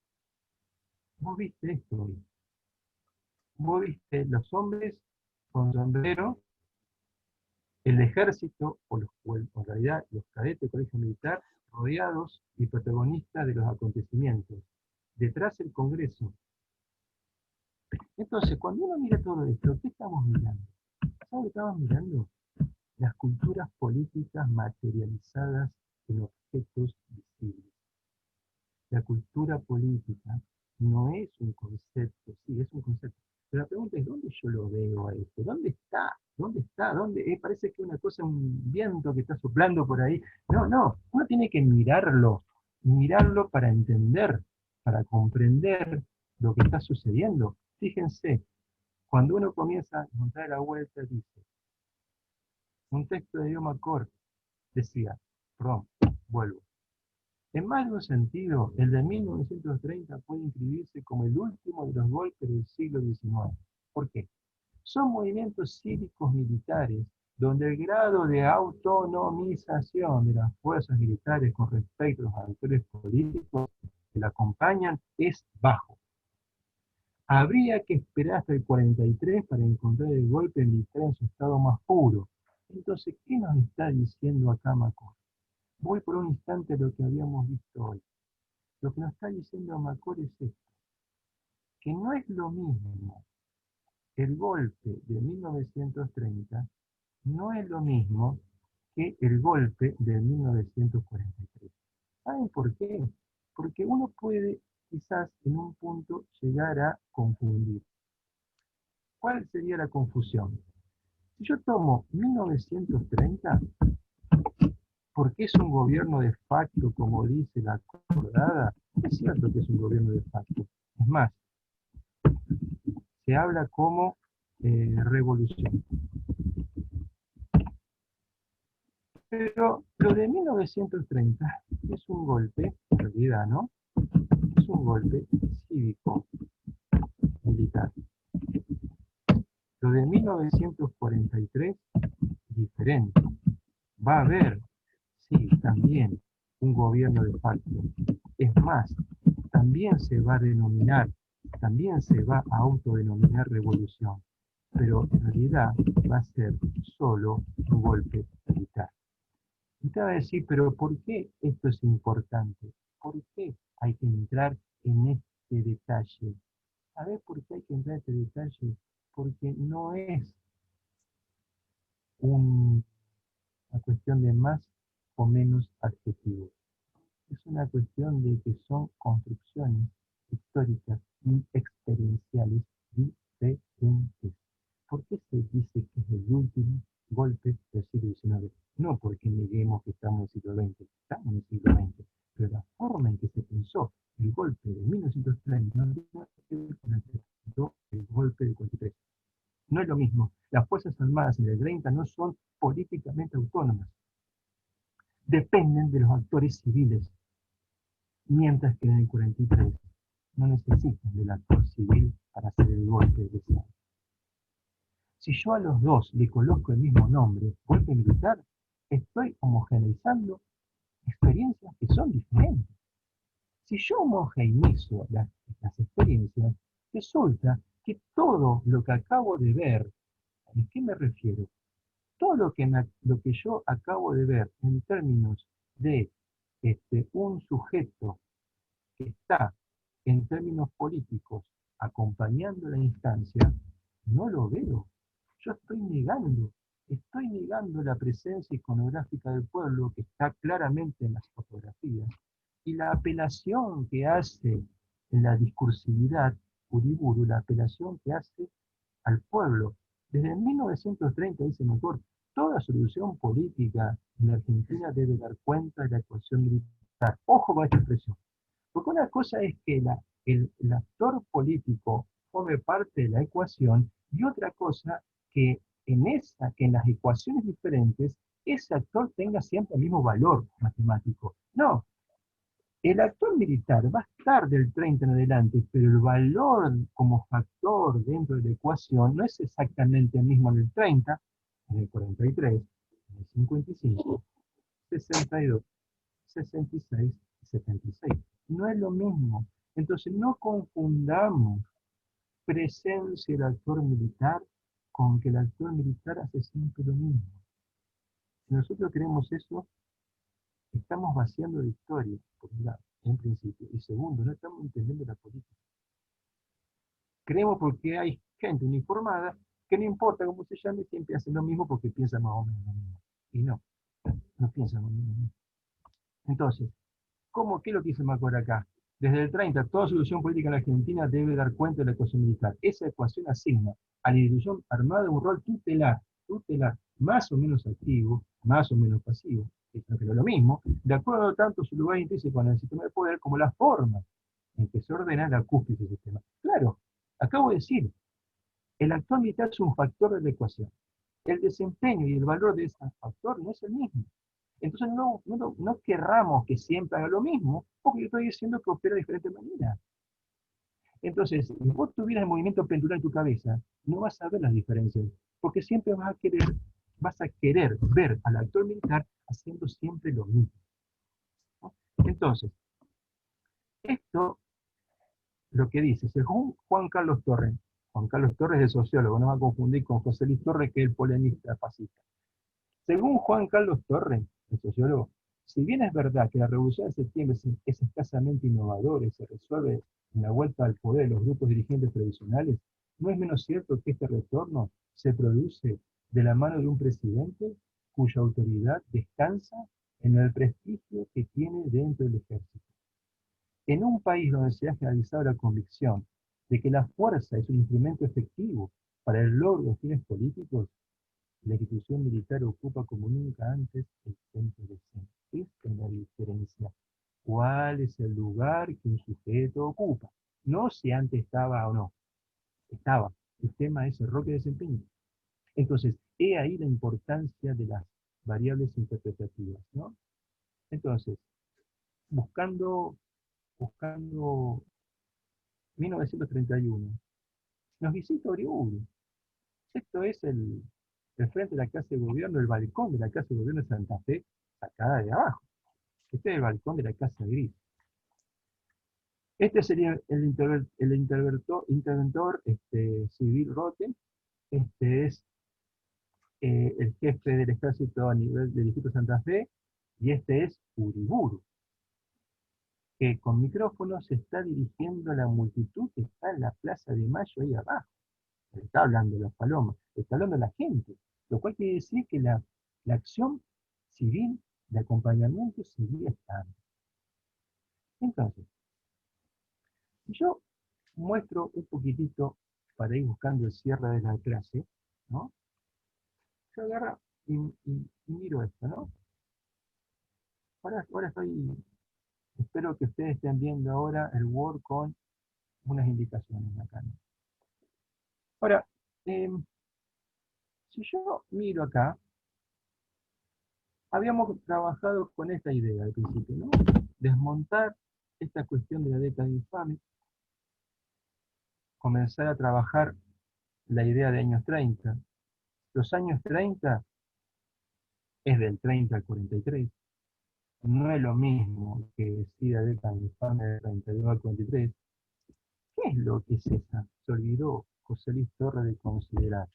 Vos viste esto hoy. Vos viste los hombres con sombrero, el ejército, o en realidad los cadetes del colegio militar, rodeados y protagonistas de los acontecimientos. Detrás el Congreso. Entonces, cuando uno mira todo esto, ¿qué estamos mirando? ¿Sabe qué estamos mirando? Las culturas políticas materializadas en objetos visibles. La cultura política no es un concepto, sí, es un concepto. Pero la pregunta es, ¿dónde yo lo veo a esto? ¿Dónde está? ¿Dónde está? ¿Dónde? Parece que una cosa, un viento que está soplando por ahí. No, no, uno tiene que mirarlo para entender, para comprender lo que está sucediendo. Fíjense, cuando uno comienza a encontrar la vuelta, dice, un texto de idioma corto, decía, perdón, vuelvo. En más de un sentido, el de 1930 puede inscribirse como el último de los golpes del siglo XIX. ¿Por qué? Son movimientos cívicos militares donde el grado de autonomización de las fuerzas militares con respecto a los actores políticos que la acompañan es bajo. Habría que esperar hasta el 43 para encontrar el golpe militar en su estado más puro. Entonces, ¿qué nos está diciendo acá Macor? Voy por un instante a lo que habíamos visto hoy. Lo que nos está diciendo Macor es esto, que no es lo mismo el golpe de 1930, no es lo mismo que el golpe de 1943. ¿Saben por qué? Porque uno puede quizás en un punto llegar a confundir. ¿Cuál sería la confusión? Si yo tomo 1930, porque es un gobierno de facto, como dice la acordada, es cierto que es un gobierno de facto. Es más, se habla como revolución. Pero lo de 1930 es un golpe, en realidad, ¿no? Es un golpe cívico, militar. Lo de 1943, diferente. Va a haber, sí, también un gobierno de facto. Es más, también se va a denominar, también se va a autodenominar revolución. Pero en realidad va a ser solo un golpe militar. Usted va a decir, pero ¿por qué esto es importante? ¿Por qué hay que entrar en este detalle? ¿Sabes por qué hay que entrar en este detalle? Porque no es una cuestión de más o menos adjetivos. Es una cuestión de que son construcciones históricas y experienciales diferentes. ¿Por qué se dice que es el último golpe del siglo XIX? No porque neguemos que estamos en el siglo XX, estamos en el siglo XX, pero la forma en que se pensó el golpe de 1930 no tiene que ver con el golpe del 43. No es lo mismo. Las Fuerzas Armadas en el 30 no son políticamente autónomas. Dependen de los actores civiles, mientras que en el 43 no necesitan del actor civil para hacer el golpe de Estado. Si yo a los dos le coloco el mismo nombre, golpe militar, estoy homogeneizando experiencias que son diferentes. Si yo homogeneizo las experiencias, resulta que todo lo que acabo de ver, ¿a qué me refiero? Todo lo que yo acabo de ver en términos de un sujeto que está en términos políticos acompañando la instancia, no lo veo. Yo estoy negando la presencia iconográfica del pueblo que está claramente en las fotografías y la apelación que hace en la discursividad Uriburu, la apelación que hace al pueblo. Desde 1930, dice Motor, toda solución política en la Argentina debe dar cuenta de la ecuación militar. Ojo con esta expresión. Porque una cosa es que el actor político forme parte de la ecuación y otra cosa que que en las ecuaciones diferentes ese actor tenga siempre el mismo valor matemático. No, el actor militar va a estar del 30 en adelante, pero el valor como factor dentro de la ecuación no es exactamente el mismo en el 30, en el 43, en el 55, 62, 66 y 76. No es lo mismo. Entonces no confundamos presencia del actor militar con que el actor militar hace siempre lo mismo. Si nosotros queremos eso, estamos vaciando la historia, por un lado, en principio. Y segundo, no estamos entendiendo la política. Creemos porque hay gente uniformada que no importa cómo se llame, siempre hace lo mismo porque piensa más o menos lo mismo. Y no piensa lo mismo. Entonces, ¿qué es lo que dice Macor acá? Desde el 30, toda solución política en la Argentina debe dar cuenta de la ecuación militar. Esa ecuación asigna a la institución armada un rol tutelar, más o menos activo, más o menos pasivo, pero lo mismo, de acuerdo tanto a su lugar intrínseco en el sistema de poder como la forma en que se ordena la cúspide del sistema. Claro, acabo de decir, el actor militar es un factor de la ecuación. El desempeño y el valor de ese factor no es el mismo. Entonces no querramos que siempre haga lo mismo, porque yo estoy diciendo que opera de diferente manera. Entonces, si vos tuvieras el movimiento pendular en tu cabeza, no vas a ver las diferencias, porque siempre vas a querer ver al actor militar haciendo siempre lo mismo, ¿no? Entonces, esto lo que dice, según Juan Carlos Torres es sociólogo, no va a confundir con José Luis Torres, que es el polemista fascista. Según Juan Carlos Torres, el sociólogo, si bien es verdad que la Revolución de Septiembre es escasamente innovadora y se resuelve en la vuelta al poder de los grupos dirigentes tradicionales, no es menos cierto que este retorno se produce de la mano de un presidente cuya autoridad descansa en el prestigio que tiene dentro del ejército. En un país donde se ha generalizado la convicción de que la fuerza es un instrumento efectivo para el logro de fines políticos, la institución militar ocupa como nunca antes el centro de escena. Esta es la diferencia. ¿Cuál es el lugar que un sujeto ocupa? No si antes estaba o no. Estaba. El tema es el rol que desempeña. Entonces, he ahí la importancia de las variables interpretativas, ¿no? Entonces, buscando 1931, nos visita Uriburu. Esto es el frente de la Casa de Gobierno, el balcón de la Casa de Gobierno de Santa Fe, sacada de abajo. Este es el balcón de la Casa Gris. Este sería el interventor civil Roten. Este es el jefe del ejército a nivel del distrito de Santa Fe. Y este es Uriburu, que con micrófono se está dirigiendo a la multitud que está en la Plaza de Mayo ahí abajo. Le está hablando de las palomas, le está hablando a la gente. Lo cual quiere decir que la acción civil de acompañamiento seguía estando. Entonces, yo muestro un poquitito para ir buscando el cierre de la clase, ¿no? Yo agarro y miro esto, ¿no? Ahora espero que ustedes estén viendo ahora el Word con unas indicaciones acá, ¿no? Ahora, Si yo miro acá, habíamos trabajado con esta idea al principio, ¿no? Desmontar esta cuestión de la década infame, comenzar a trabajar la idea de años 30. Los años 30 es del 30 al 43. No es lo mismo que decir la década infame del 32 al 43. ¿Qué es lo que es esa? Se olvidó José Luis Torres de considerar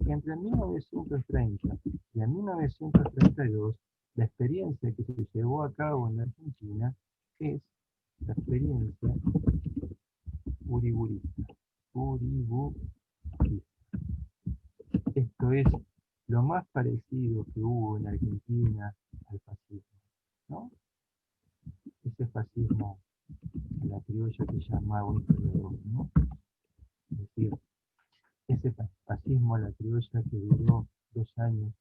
que entre 1930 y en 1932 la experiencia que se llevó a cabo en la Argentina es la experiencia uriburista. Esto es lo más parecido que hubo en Argentina al fascismo, ¿no? Ese fascismo en la criolla que llamaba un historiador, ¿no? Es decir, ese fascismo a la criolla que duró 2 años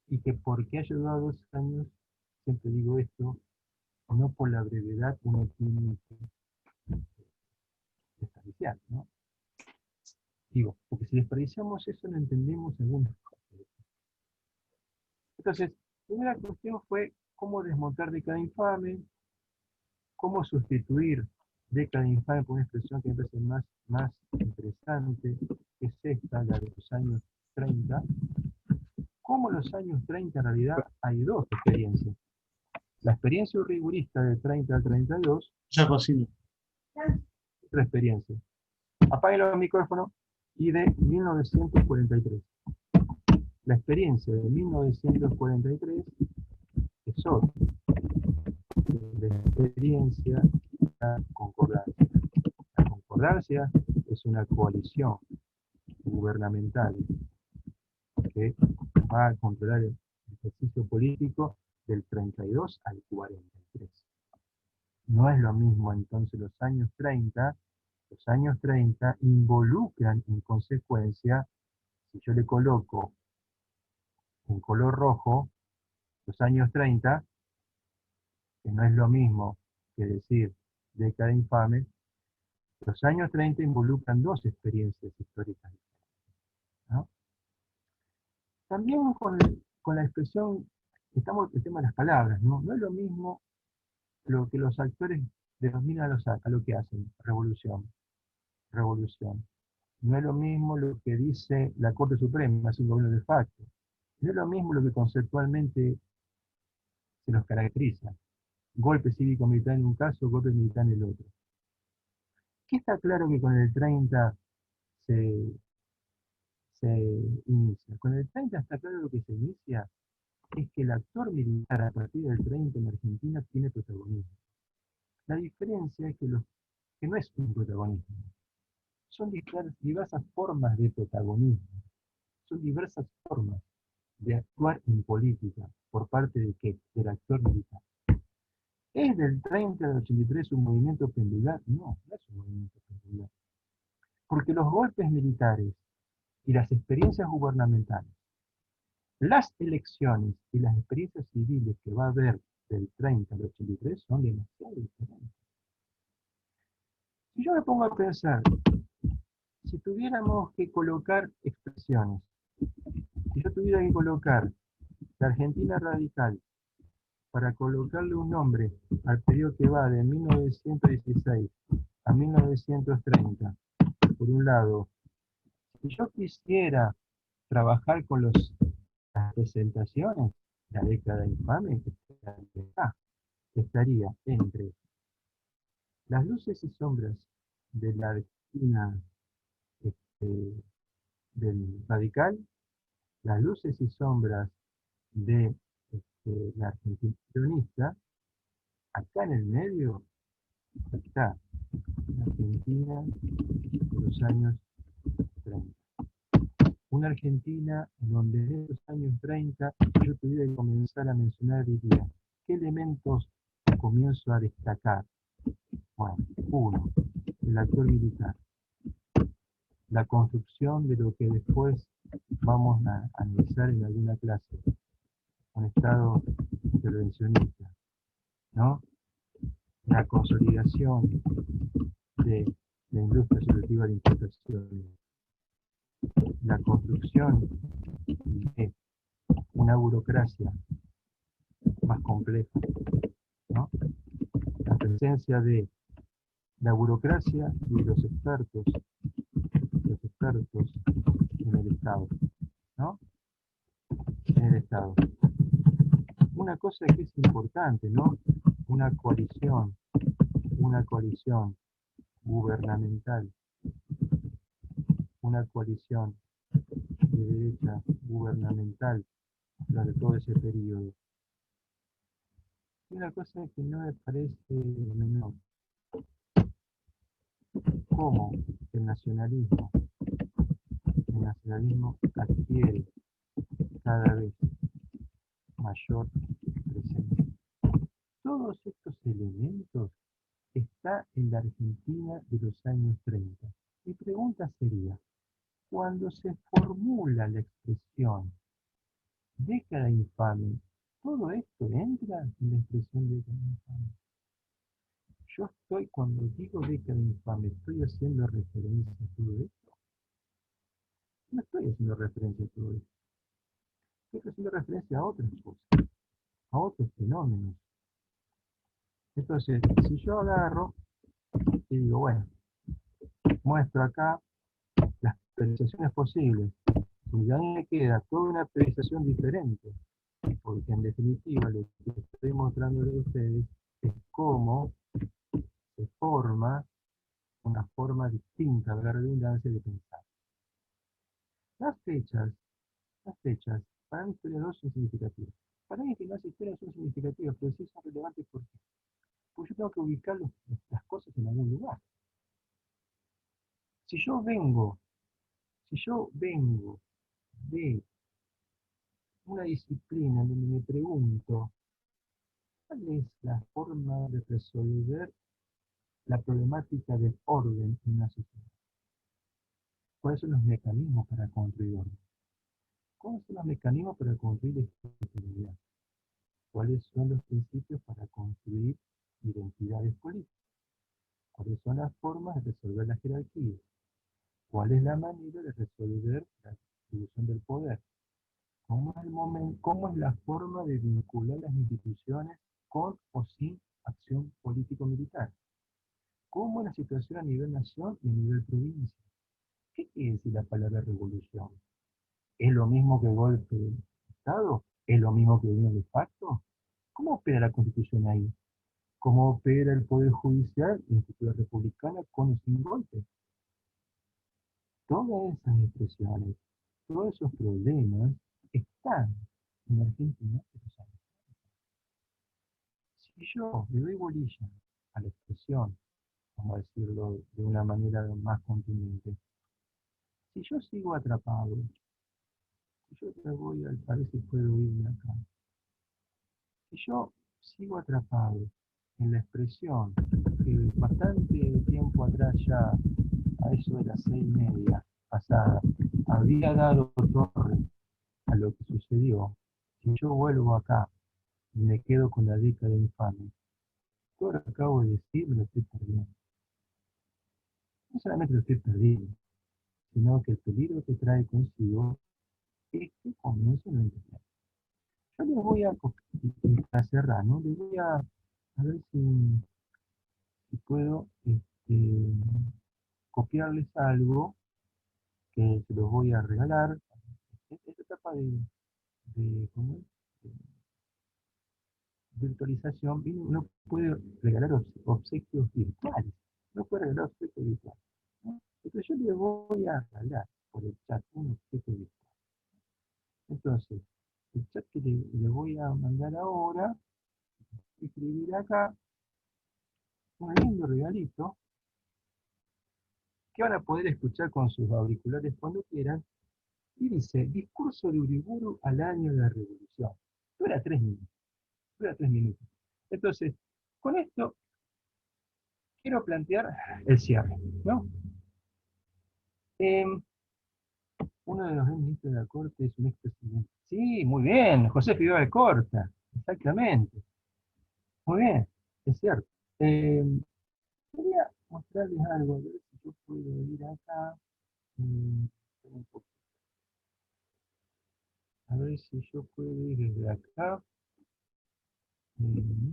y que porque haya durado 2 años, siempre digo esto, no por la brevedad uno tiene que desperdiciar, ¿no? Digo, porque si desperdiciamos eso no entendemos algunas cosas. Entonces, la primera cuestión fue cómo desmontar década infame, cómo sustituir década infame por una expresión que me parece más interesante, que es esta, la de los años 30. Como los años 30 en realidad hay dos experiencias. La experiencia rigurista de 30 al 32, Ya cocino. otra experiencia. Apaguen los micrófonos, y de 1943. La experiencia de 1943 es otra. La experiencia de la concordancia. La concordancia es una coalición gubernamental que va a controlar el ejercicio político del 32 al 43. No es lo mismo entonces los años 30. Los años 30 involucran en consecuencia, si yo le coloco en color rojo, los años 30, que no es lo mismo que decir década infame, los años 30 involucran dos experiencias históricas, ¿no? También con la expresión, estamos en el tema de las palabras, ¿no? No es lo mismo lo que los actores denominan a lo que hacen, revolución. No es lo mismo lo que dice la Corte Suprema, es un gobierno de facto. No es lo mismo lo que conceptualmente se los caracteriza. Golpe cívico-militar en un caso, golpe militar en el otro. ¿Qué está claro que con el 30 se inicia? Con el 30 está claro lo que se inicia es que el actor militar a partir del 30 en Argentina tiene protagonismo. La diferencia es que no es un protagonismo. Son diversas formas de protagonismo. Son diversas formas de actuar en política por parte del actor militar. ¿Es del 30 al 83 un movimiento pendular? No, no es un movimiento pendular. Porque los golpes militares y las experiencias gubernamentales, las elecciones y las experiencias civiles que va a haber del 30 al 83 son demasiado diferentes. Si yo me pongo a pensar, si tuviéramos que colocar expresiones, si yo tuviera que colocar la Argentina radical para colocarle un nombre al periodo que va de 1916 a 1930, por un lado, si yo quisiera trabajar con las representaciones, la década infame estaría entre las luces y sombras de la Argentina del radical, las luces y sombras de la Argentina peronista. Acá en el medio está la Argentina de los años 30. Una Argentina donde en esos años 30 yo tuviera que comenzar a mencionar, diría, ¿qué elementos comienzo a destacar? Bueno, uno, el actor militar. La construcción de lo que después vamos a analizar en alguna clase, un Estado intervencionista, ¿no? La consolidación de la industria selectiva de importaciones. la construcción de una burocracia más compleja, ¿no? La presencia de la burocracia y los expertos en el Estado, ¿no? En el Estado. Una cosa que es importante, ¿no? Una coalición gubernamental, una coalición de derecha gubernamental durante todo ese periodo. Y una cosa que no me parece menor, cómo el nacionalismo adquiere cada vez mayor presencia. Todos estos elementos están en la Argentina de los años 30. Mi pregunta sería, cuando se formula la expresión década infame, ¿todo esto entra en la expresión década infame? Yo estoy, cuando digo década infame, ¿estoy haciendo referencia a todo esto? No estoy haciendo referencia a todo esto. Estoy haciendo referencia a otras cosas, a otros fenómenos. Entonces, si yo agarro y digo, bueno, muestro acá las periodizaciones posibles, y a mí me queda toda una periodización diferente, porque en definitiva lo que estoy mostrando a ustedes es cómo se forma una forma distinta de la redundancia de pensar. Las fechas, para mi historiador son significativas. Para mí que las historias son significativas, pero sí son relevantes porque yo tengo que ubicar las cosas en algún lugar. Si yo vengo de una disciplina donde me pregunto, ¿cuál es la forma de resolver la problemática del orden en una sociedad? ¿Cuáles son los mecanismos para construir orden? ¿Cuáles son los mecanismos para construir estabilidad? ¿Cuáles son los principios para construir identidades políticas? ¿Cuáles son las formas de resolver la jerarquía? ¿Cuál es la manera de resolver la distribución del poder? ¿Cómo es la forma de vincular las instituciones con o sin acción político-militar? ¿Cómo es la situación a nivel nación y a nivel provincia? ¿Qué quiere decir la palabra revolución? ¿Es lo mismo que golpe de Estado? ¿Es lo mismo que gobierno de facto? ¿Cómo opera la Constitución ahí? ¿Cómo opera el Poder Judicial y la institución republicana con o sin golpe? Todas esas expresiones, todos esos problemas están en Argentina. Si yo le doy bolilla a la expresión, vamos a decirlo de una manera más contundente, si yo sigo atrapado, si yo te voy a ver si puedo irme acá, si yo sigo atrapado en la expresión que bastante tiempo atrás ya, a eso de las 6:30 pasada, había dado torre a lo que sucedió, si yo vuelvo acá y me quedo con la década infame, todo lo que acabo de decir me lo estoy perdiendo. No solamente lo estoy perdiendo, sino que el peligro que trae consigo es que comienzo a no entender. Yo les voy a cerrar, ¿no? Les voy a ver si puedo copiarles algo que se los voy a regalar. Esta etapa ¿cómo es? De virtualización, uno puede regalar obsequios virtuales. No puede regalar obsequios virtuales, ¿no? Entonces yo les voy a regalar por el chat un obsequio virtual. Entonces, el chat que le voy a mandar ahora, escribir acá un lindo regalito que van a poder escuchar con sus auriculares cuando quieran. Y dice, discurso de Uriburu al año de la revolución. Dura 3 minutos. Dura 3 minutos. Entonces, con esto quiero plantear el cierre, ¿no? Uno de los ministros de la Corte es un expresidente. Sí, muy bien, José Figueroa de Corta, exactamente. Muy bien, es cierto. Quería mostrarles algo, a ver si yo puedo ir acá. un poco. A ver si yo puedo ir desde acá. Mm,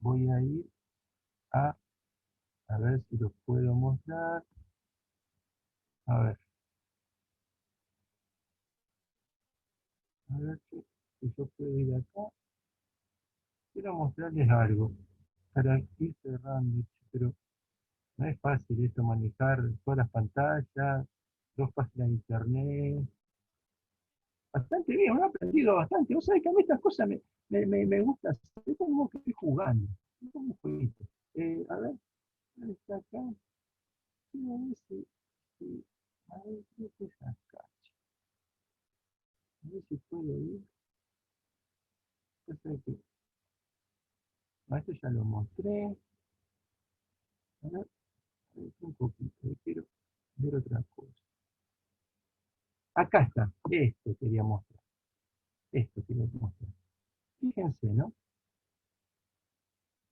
Voy a ir a ver si los puedo mostrar. A ver si yo puedo ir acá. Quiero mostrarles algo para ir cerrando, pero no es fácil esto, manejar todas las pantallas, dos páginas de internet. Bastante bien, he aprendido bastante. Vos sabés que a mí estas cosas me gusta hacer. Es como que estoy jugando. Es como un jueguito. A ver, ¿dónde está acá? Quiero ver a ver, ¿qué es acá? A ver si puedo ir. Yo sé que, esto ya lo mostré. A ver, un poquito. Quiero ver otra cosa. Acá está. Esto quería mostrar. Esto quería mostrar. Fíjense, ¿no?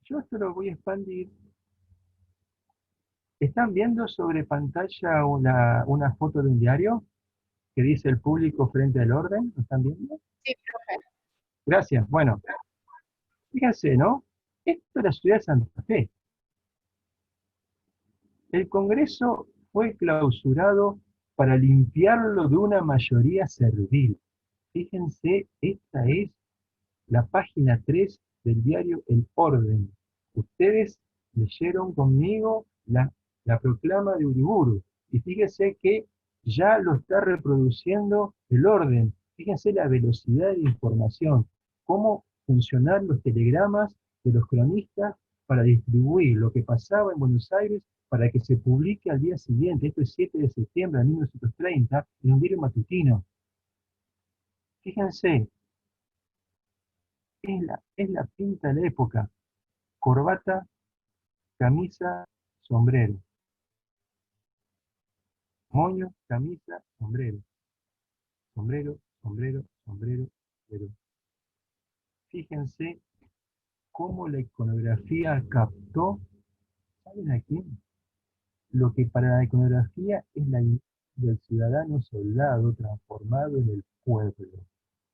Yo esto lo voy a expandir. ¿Están viendo sobre pantalla una foto de un diario que dice el público frente al orden? ¿Lo están viendo? Sí, profe. Gracias. Bueno, fíjense, ¿no? Esto es la ciudad de Santa Fe. El Congreso fue clausurado para limpiarlo de una mayoría servil. Fíjense, esta es la página 3 del diario El Orden. Ustedes leyeron conmigo la proclama de Uriburu. Y fíjense que ya lo está reproduciendo El Orden. Fíjense la velocidad de información, cómo funcionan los telegramas de los cronistas para distribuir lo que pasaba en Buenos Aires para que se publique al día siguiente. Esto es 7 de septiembre de 1930 en un diario matutino. Fíjense, es la pinta de la época. Corbata, camisa, sombrero. Moño, camisa, sombrero. Sombrero, sombrero, sombrero, sombrero. Fíjense cómo la iconografía captó, ¿saben a quién? Lo que para la iconografía es la del ciudadano soldado transformado en el pueblo.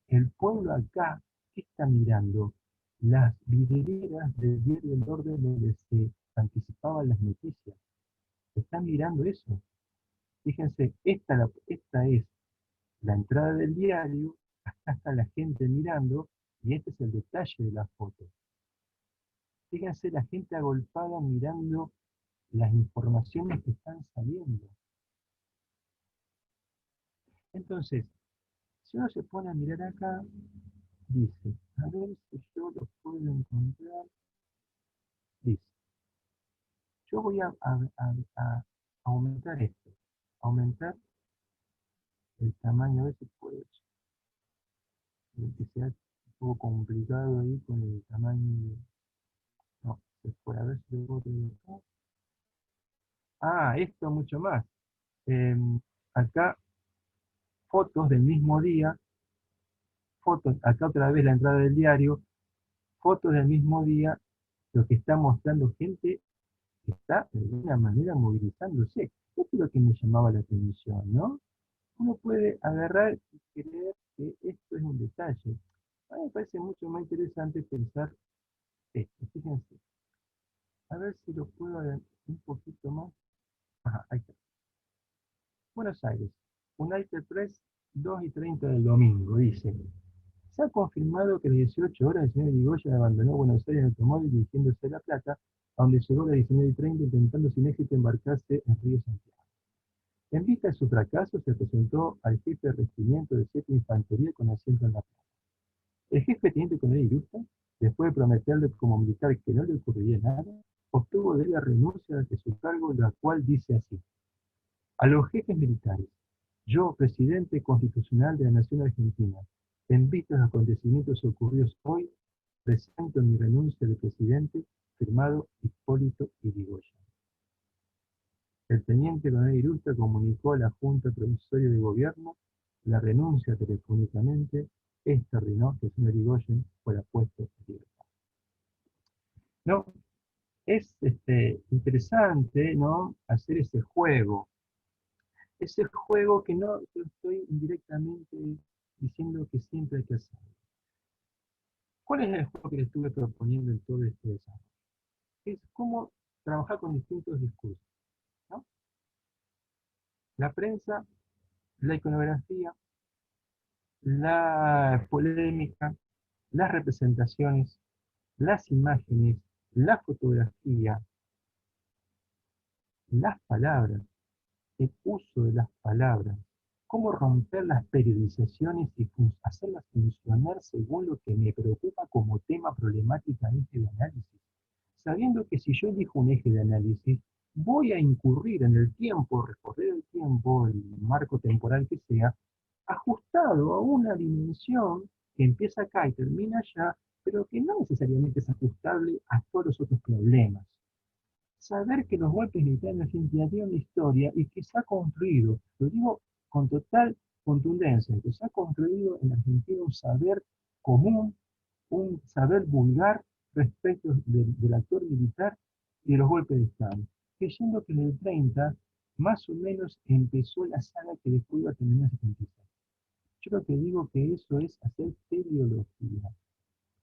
El pueblo acá, ¿qué está mirando? Las vidrieras del diario del orden donde se anticipaban las noticias. ¿Están mirando eso? Fíjense, esta es la entrada del diario, acá está la gente mirando, y este es el detalle de la foto. Fíjense la gente agolpada mirando las informaciones que están saliendo. Entonces, si uno se pone a mirar acá, dice, a ver si yo lo puedo encontrar, dice, yo voy a aumentar esto, aumentar el tamaño, a ver si puedo, que sea un poco complicado ahí con el tamaño. No, se fue, a ver si lo puedo acá. Ah, esto mucho más. Acá, fotos del mismo día, fotos, acá otra vez la entrada del diario, fotos del mismo día, lo que está mostrando gente que está de alguna manera movilizándose. Esto es lo que me llamaba la atención, ¿no? Uno puede agarrar y creer que esto es un detalle. A mí me parece mucho más interesante pensar esto. Fíjense, a ver si lo puedo ver un poquito más. Ajá, ahí está. Buenos Aires, United Press, 2:30 del domingo, dice. Se ha confirmado que a las 18 horas el señor Irigoyen abandonó Buenos Aires en automóvil dirigiéndose a La Plata, a donde llegó a las 19:30 intentando sin éxito embarcarse en Río Santiago. En vista de su fracaso, se presentó al jefe de regimiento de 7 Infantería con asiento en La Plata. El jefe teniente coronel Irusta, después de prometerle como militar que no le ocurriría nada, obtuvo de él la renuncia de su cargo, la cual dice así: a los jefes militares, yo, presidente constitucional de la Nación Argentina, en vista de los acontecimientos ocurridos hoy, presento mi renuncia de presidente, firmado Hipólito Yrigoyen. El teniente coronel Irusta comunicó a la Junta Provisoria de Gobierno la renuncia telefónicamente. Esta ordenó que el señor Yrigoyen fuera puesto en libertad. ¿No? Es interesante, ¿no?, hacer ese juego. ese juego que no yo estoy indirectamente diciendo que siempre hay que hacer. ¿Cuál es el juego que le estuve proponiendo en todo este desarrollo? Es cómo trabajar con distintos discursos, ¿no? La prensa, la iconografía, la polémica, las representaciones, las imágenes, la fotografía, las palabras, el uso de las palabras, cómo romper las periodizaciones y hacerlas funcionar según lo que me preocupa como tema problemática eje de análisis, sabiendo que si yo elijo un eje de análisis, voy a incurrir en el tiempo, recorrer el tiempo, el marco temporal que sea, ajustado a una dimensión que empieza acá y termina allá, pero que no necesariamente es ajustable a todos los otros problemas. Saber que los golpes militares en Argentina tienen una historia y que se ha construido, lo digo con total contundencia, que se ha construido en Argentina un saber común, un saber vulgar respecto del actor militar y de los golpes de Estado. Creyendo que en el 30 más o menos empezó la saga que después iba a terminar en 76. Yo lo que digo que eso es hacer teleología.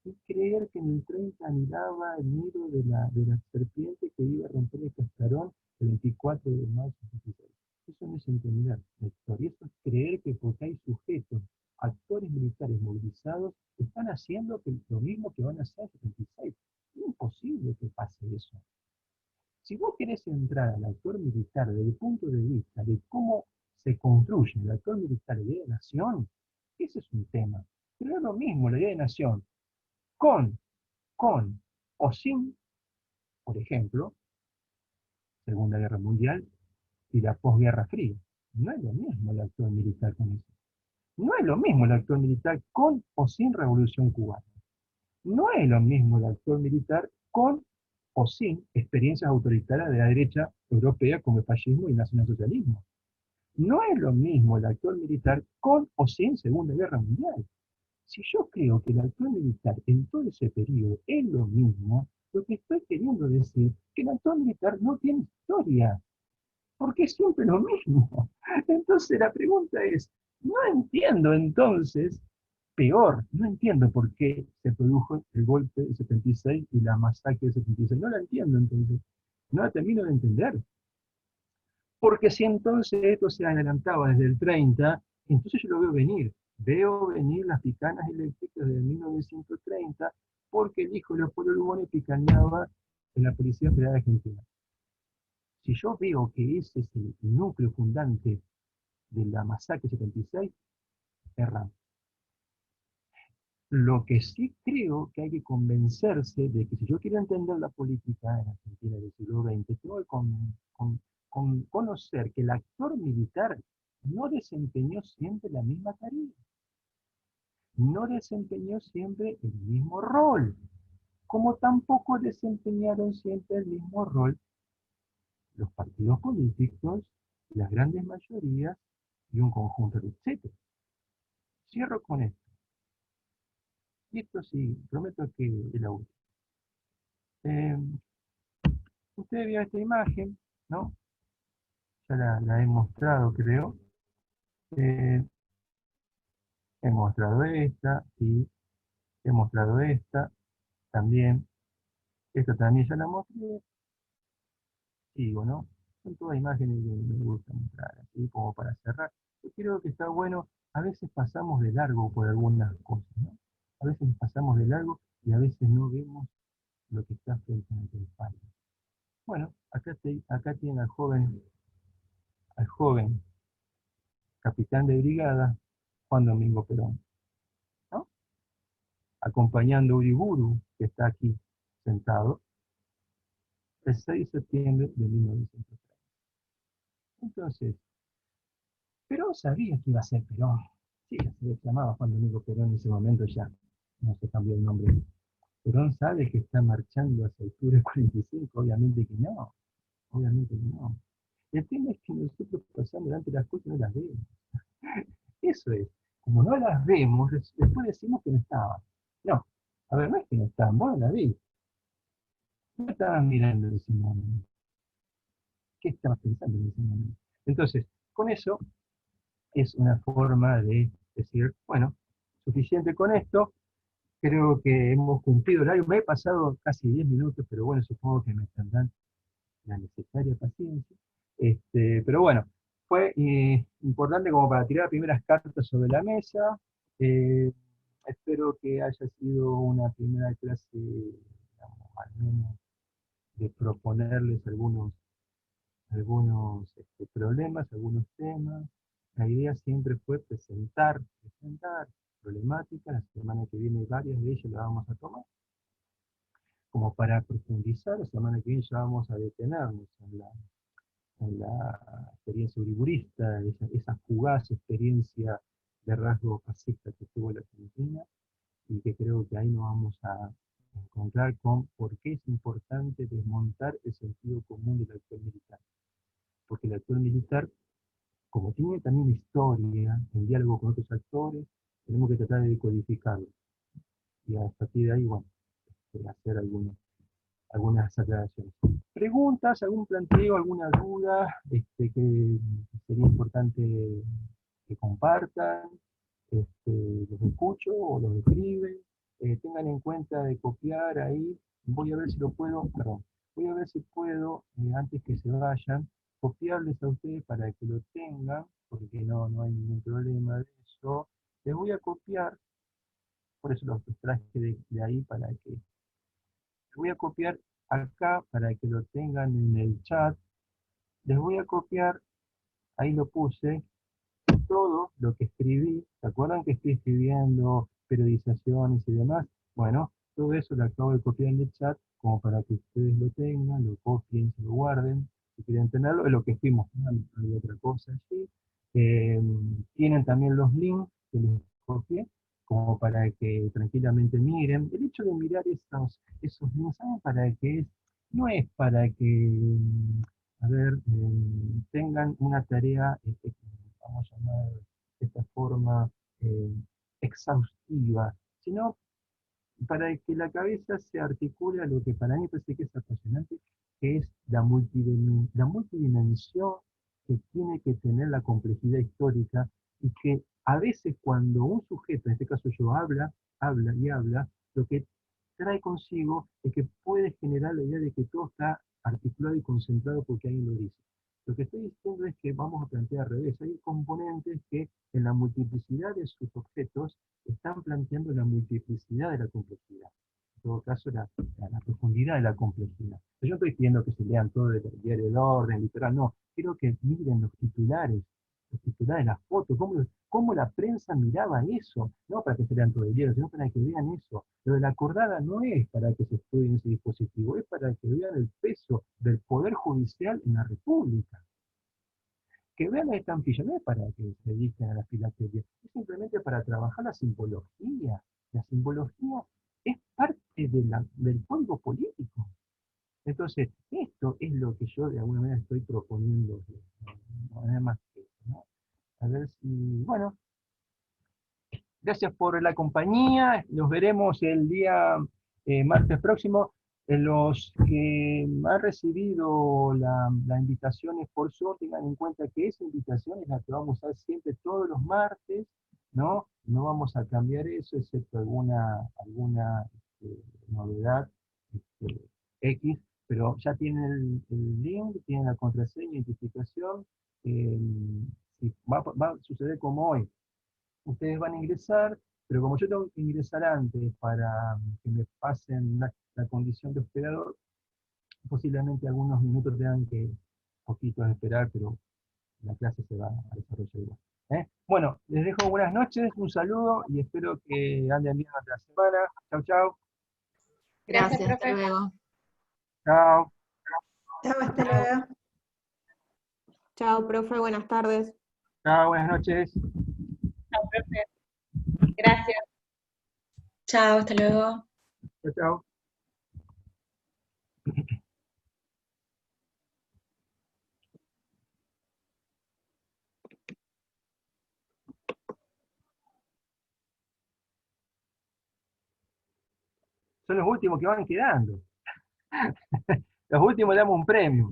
Y creer que en el 30 miraba el nido de la serpiente que iba a romper el cascarón el 24 de marzo de 76. Eso no es entender la historia. Eso es creer que porque hay sujetos, actores militares movilizados, están haciendo lo mismo que van a hacer en 76. Es imposible que pase eso. Si vos querés entrar al actor militar desde el punto de vista de cómo se construye el actor militar de la idea de nación, ese es un tema. Pero es lo mismo la idea de nación con, con o sin, por ejemplo, Segunda Guerra Mundial y la posguerra fría. No es lo mismo el actor militar con eso. No es lo mismo el actor militar con o sin Revolución Cubana. No es lo mismo el actor militar con o sin experiencias autoritarias de la derecha europea como el fascismo y el nacionalsocialismo. No es lo mismo el actor militar con o sin Segunda Guerra Mundial. Si yo creo que el actor militar en todo ese periodo es lo mismo, lo que estoy queriendo decir es que el actor militar no tiene historia, porque es siempre lo mismo. Entonces la pregunta es, no entiendo entonces, peor, no entiendo por qué se produjo el golpe del 76 y la masacre del 76. No la entiendo entonces, no la termino de entender. Porque si entonces esto se adelantaba desde el 30, entonces yo lo veo venir. Veo venir las picanas eléctricas de 1930, porque el hijo de Leopoldo Lugones picaneaba en la Policía Federal Argentina. Si yo veo que ese es el núcleo fundante de la masacre 76, erramos. Lo que sí creo que hay que convencerse de que si yo quiero entender la política en Argentina del siglo XX, tengo que conocer que el actor militar no desempeñó siempre la misma tarea, no desempeñó siempre el mismo rol, como tampoco desempeñaron siempre el mismo rol los partidos políticos, las grandes mayorías y un conjunto de etcétera. Cierro con esto. Y esto sí, prometo que es la última. Eh, Ustedes vieron esta imagen, ¿no? Ya la he mostrado, creo. Eh, He mostrado esta y he mostrado esta también. Esta también ya la mostré. Sigo, ¿no? Son todas imágenes que me gusta mostrar, así como para cerrar. Yo creo que está bueno, a veces pasamos de largo por algunas cosas, ¿no? A veces pasamos de largo y a veces no vemos lo que está frente a nuestra espalda. Bueno, acá tienen al joven capitán de brigada, Juan Domingo Perón, ¿no? Acompañando a Uriburu, que está aquí sentado, el 6 de septiembre de 1930. Entonces, Perón sabía que iba a ser Perón. Sí, se llamaba Juan Domingo Perón en ese momento, ya no se cambió el nombre. Perón sabe que está marchando hacia octubre del 45, obviamente que no, obviamente que no. El tema es que nosotros pasamos delante de las cosas y no las vemos. Eso es, como no las vemos, después decimos que no estaban. No, a ver, no es que no estaban, vos no las vi. No estaban mirando en ese momento. ¿Qué estabas pensando en ese momento? Entonces, con eso es una forma de decir, bueno, suficiente con esto, creo que hemos cumplido el horario. Me he pasado casi 10 minutos, pero bueno, supongo que me tendrán la necesaria paciencia. Pero bueno, fue importante como para tirar primeras cartas sobre la mesa. Eh, Espero que haya sido una primera clase, digamos, al menos de proponerles algunos problemas, algunos temas. La idea siempre fue presentar problemáticas. La semana que viene varias de ellas las vamos a tomar como para profundizar. La semana que viene ya vamos a detenernos en la experiencia uriburista, esa fugaz experiencia de rasgo fascista que tuvo la Argentina, y que creo que ahí nos vamos a encontrar con por qué es importante desmontar el sentido común del actual militar. Porque el actual militar, como tiene también una historia, en diálogo con otros actores, tenemos que tratar de decodificarlo. Y a partir de ahí, bueno, hacer algunas aclaraciones. ¿Preguntas, algún planteo, alguna duda que sería importante que compartan? Los escucho o los escriben. Tengan en cuenta de copiar ahí. Voy a ver si lo puedo, perdón, voy a ver si puedo, antes que se vayan, copiarles a ustedes para que lo tengan, porque no hay ningún problema de eso. Les voy a copiar, por eso los traje de ahí para que voy a copiar acá para que lo tengan en el chat. Les voy a copiar, ahí lo puse, todo lo que escribí. ¿Se acuerdan que estoy escribiendo periodizaciones y demás? Bueno, todo eso lo acabo de copiar en el chat como para que ustedes lo tengan, lo copien, se lo guarden. Si quieren tenerlo, es lo que estoy mostrando, hay otra cosa allí. Tienen también los links que les copié, como para que tranquilamente miren. El hecho de mirar esos links, ¿saben para qué es? No es para que, a ver, tengan una tarea, vamos a llamar de esta forma, eh, exhaustiva, sino para que la cabeza se articule a lo que para mí parece que es apasionante, que es la multidimensión que tiene que tener la complejidad histórica, y que a veces cuando un sujeto, en este caso yo, habla y habla, lo que trae consigo es que puede generar la idea de que todo está articulado y concentrado porque alguien lo dice. Lo que estoy diciendo es que vamos a plantear al revés. Hay componentes que en la multiplicidad de sus objetos están planteando la multiplicidad de la complejidad. En todo caso, la profundidad de la complejidad. Yo no estoy pidiendo que se lean todo el diario del orden, literal, no. Quiero que miren los titulares, las fotos, cómo la prensa miraba eso. No para que se lean todo el diario, sino para que vean eso. Lo de la acordada no es para que se estudie ese dispositivo, es para que vean el peso del Poder Judicial en la República. Que vean la estampilla, no es para que se dediquen a la filatelia, es simplemente para trabajar la simbología. La simbología es parte del código político. Entonces, esto es lo que yo de alguna manera estoy proponiendo, no nada más que eso, ¿no? A ver si, bueno, gracias por la compañía, nos veremos el día martes próximo. Los que han recibido las invitaciones por Zoom, tengan en cuenta que esa invitación es la que vamos a hacer siempre todos los martes, ¿no? No vamos a cambiar eso, excepto alguna novedad X, pero ya tienen el link, tienen la contraseña, identificación. eh, si va a suceder como hoy. Ustedes van a ingresar, pero como yo tengo que ingresar antes para que me pasen la condición de hospedador, posiblemente algunos minutos tengan que poquitos esperar, pero la clase se va a desarrollar igual. Bueno, les dejo buenas noches, un saludo y espero que anden bien hasta la semana. Chau, chau. Gracias, Gracias, hasta profe. luego. Chao. Chao, hasta luego. Chao, profe, buenas tardes. Chao, buenas noches. Chao, profe. Gracias. Chao, hasta luego. Chao, chao. Son los últimos que van quedando. Los últimos le damos un premio.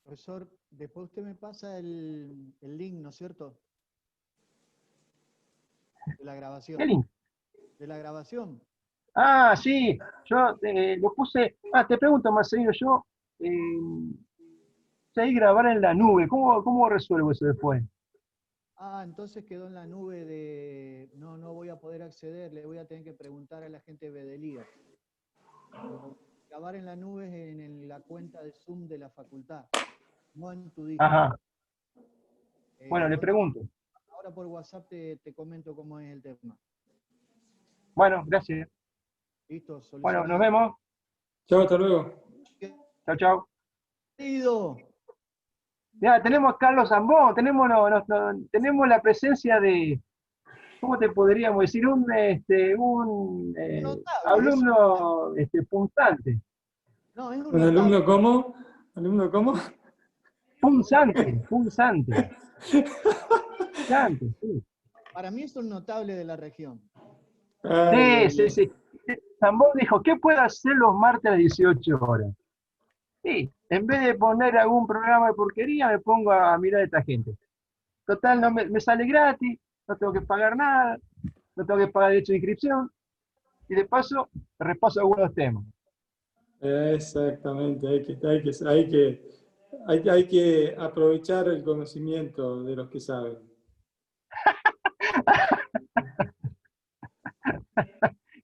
Profesor, Después usted me pasa el link, ¿no es cierto? De la grabación. ¿Qué link? De la grabación. Ah, sí, yo lo puse. Ah, te pregunto, Marcelino, yo ahí grabar en la nube, ¿cómo resuelvo eso después? Ah, entonces quedó en la nube de... No voy a poder acceder, le voy a tener que preguntar a la gente de Bedelía. Grabar en la nube es la cuenta de Zoom de la facultad, no en tu disco. Ajá, bueno, le Ahora, pregunto. ahora por WhatsApp te comento cómo es el tema. Bueno, gracias. Listo, Bueno, nos solucionado. vemos. Chao, hasta luego. Chao, chao. Querido. Ya, tenemos a Carlos Zambón, tenemos la presencia de, ¿cómo te podríamos decir? Un Notable, alumno punzante. No, es un ¿Un notable. alumno cómo? ¿Alumno cómo? Punzante. Sí. Para mí es un notable de la región. Ay, Sí, ay, sí, ay. sí. Zambón dijo, ¿qué puedo hacer los martes a las 18 horas? Sí, en vez de poner algún programa de porquería, me pongo a mirar a esta gente. Total, no me sale gratis, no tengo que pagar nada, no tengo que pagar derecho de inscripción, y de paso, repaso algunos temas. Exactamente, hay que aprovechar el conocimiento de los que saben.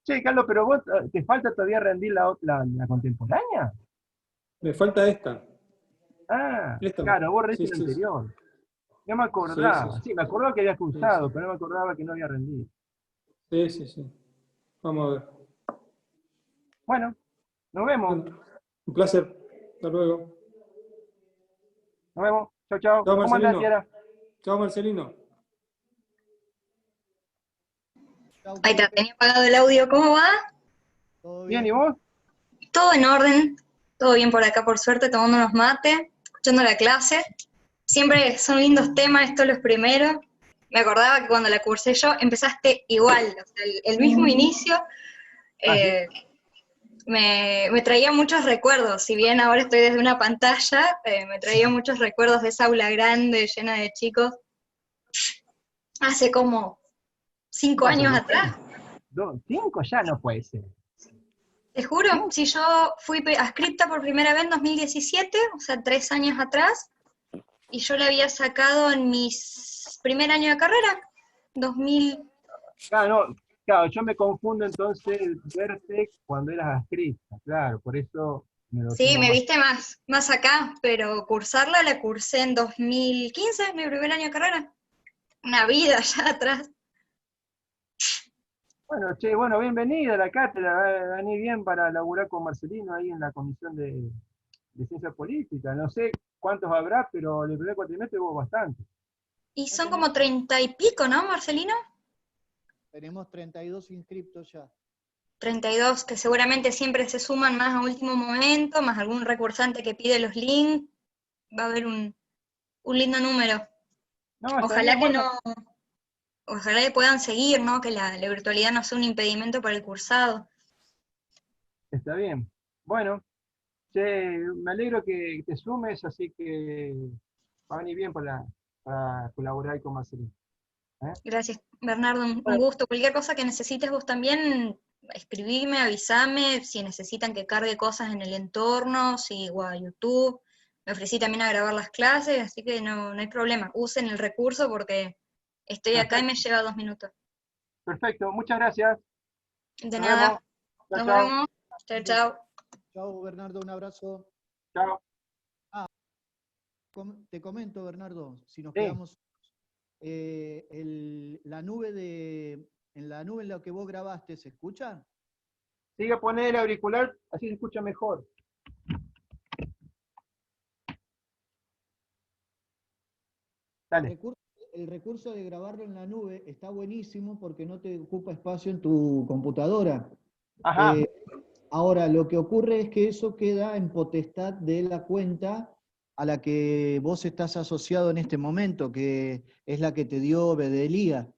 Che, Carlos, pero vos, ¿te falta todavía rendir la contemporánea? Me falta esta. Ah, Esta. claro, vos Sí, rendiste la sí, sí. anterior. No me Sí, sí, acordaba. sí. Sí, me acordaba que habías Sí, cursado, sí. pero no me acordaba que no había rendido. Sí, sí, sí. Vamos a ver. Bueno, nos vemos. Bueno, un placer. Hasta luego. Nos vemos. Chao, chao. Chao, ¿Cómo andás, Marcelino. Tiara? Chao, Marcelino. Chau, Ahí está, profe. tenía apagado el audio. ¿Cómo va? ¿Todo Bien, bien? ¿y vos? Todo en orden, todo bien por acá, por suerte, tomando unos mates, escuchando la clase. Siempre son lindos temas, estos los primeros. Me acordaba que cuando la cursé yo empezaste igual, o sea, el mismo inicio. Ah, sí. Me traía muchos recuerdos, si bien ahora estoy desde una pantalla, me traía muchos recuerdos de esa aula grande, llena de chicos, hace como 5 Hace años 2 años. atrás. 5 ya no puede ser. Te juro, 5. si yo fui adscripta por primera vez en 2017, o sea, 3 años atrás, y yo la había sacado en mi primer año de carrera, 2000. Claro, no, claro, yo me confundo entonces verte cuando eras adscrita, claro, por eso me lo Sí, tengo me más. viste más acá, pero cursarla la cursé en 2015, mi primer año de carrera. Una vida ya atrás. Bueno, che, bueno, bienvenida a la cátedra, vení bien para laburar con Marcelino ahí en la comisión de ciencia política. No sé cuántos habrá, pero el primer cuatrimestre hubo bastante. Y Ya son como 30 y pico, ¿no, Marcelino? tenemos 32 inscriptos ya. 32, que seguramente siempre se suman más a último momento, más algún recursante que pide los links. Va a haber un lindo número. No, está Ojalá bien, que bueno, no, ojalá que puedan seguir, ¿no? Que la virtualidad no sea un impedimento para el cursado. está bien. Bueno, che, me alegro que te sumes, así que va a venir bien para colaborar ahí con Marcelino. ¿Eh? Gracias, Bernardo, un Bueno, gusto. Cualquier cosa que necesites vos también, escribime, avísame, si necesitan que cargue cosas en el entorno, si o a YouTube. Me ofrecí también a grabar las clases, así que no hay problema. Usen el recurso porque estoy acá y me perfecto, lleva 2 minutos. perfecto. Muchas gracias. De Nos vemos. nada, Chao, nos chao. vemos. Chao, chao. Chau, Bernardo, un abrazo. Chao. Te comento, Bernardo, si nos Sí, quedamos, en la nube en la que vos grabaste, ¿se escucha? sigue a poner el auricular, así se escucha mejor. El Dale. recurso, el recurso de grabarlo en la nube está buenísimo porque no te ocupa espacio en tu computadora. Ajá, Ahora, lo que ocurre es que eso queda en potestad de la cuenta a la que vos estás asociado en este momento, que es la que te dio Bedelía.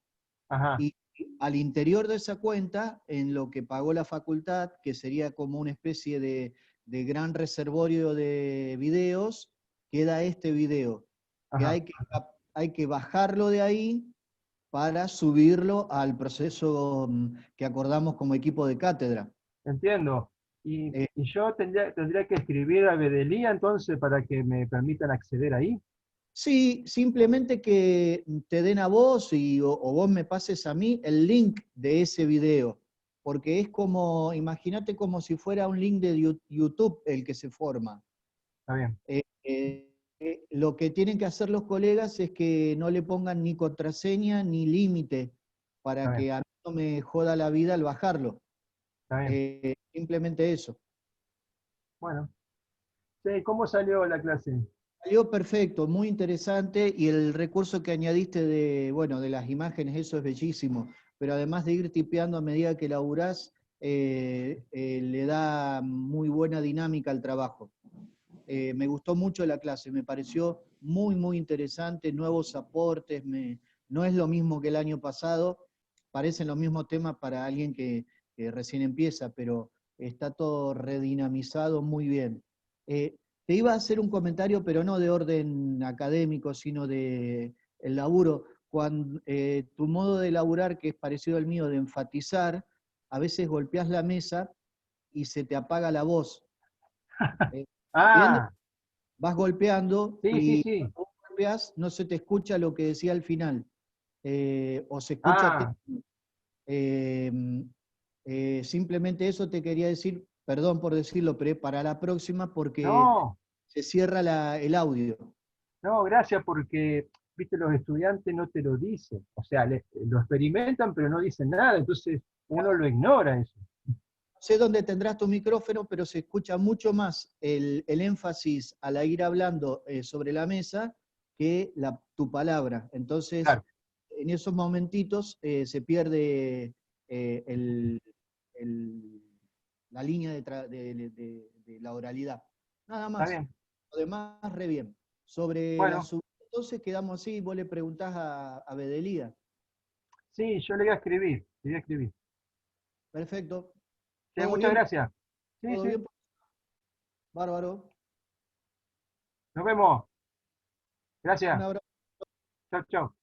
ajá. Y al interior de esa cuenta, en lo que pagó la facultad, que sería como una especie de gran reservorio de videos, queda este video, que Ajá. hay que bajarlo de ahí para subirlo al proceso que acordamos como equipo de cátedra. Entiendo. Y Eh, yo tendría que escribir a Bedelía entonces para que me permitan acceder ahí. Sí, simplemente que te den a vos o vos me pases a mí el link de ese video, porque es como, imagínate como si fuera un link de YouTube el que se forma. Está bien. Lo que tienen que hacer los colegas es que no le pongan ni contraseña ni límite Está para bien. que a mí no me joda la vida al bajarlo. Está bien. Simplemente eso. Bueno. Sí, ¿cómo salió la clase? Salió perfecto, muy interesante, y el recurso que añadiste de, bueno, de las imágenes, eso es bellísimo, pero además de ir tipeando a medida que laburás, le da muy buena dinámica al trabajo. Me gustó mucho la clase, me pareció muy, muy interesante, nuevos aportes, no es lo mismo que el año pasado, parecen los mismos temas para alguien que recién empieza, pero está todo redinamizado muy bien. Te iba a hacer un comentario, pero no de orden académico, sino de el laburo. Cuando, tu modo de laburar, que es parecido al mío, de enfatizar, a veces golpeás la mesa y se te apaga la voz. Bien, Ah, vas golpeando sí, sí, y sí. cuando vos golpeás no se te escucha lo que decía al final, o se escucha Ah, eh, simplemente eso te quería decir, perdón por decirlo, pero es para la próxima porque no, se cierra el audio. no, gracias porque, viste, los estudiantes no te lo dicen. O sea, lo experimentan, pero no dicen nada. Entonces, uno lo ignora eso. No sé dónde tendrás tu micrófono, pero se escucha mucho más el énfasis al ir hablando sobre la mesa que tu palabra. Entonces, Claro, en esos momentitos se pierde el, la línea de la oralidad. Nada está más. bien. Lo demás, re bien. Sobre la Bueno, subida, entonces quedamos así, vos le preguntás a Bedelía. sí, yo le voy a escribir. Le voy a escribir. Perfecto. Sí, ¿Todo muchas bien? gracias. Sí, ¿Todo sí. bien? Bárbaro. Nos vemos. Un Gracias. abrazo. Chao, chao.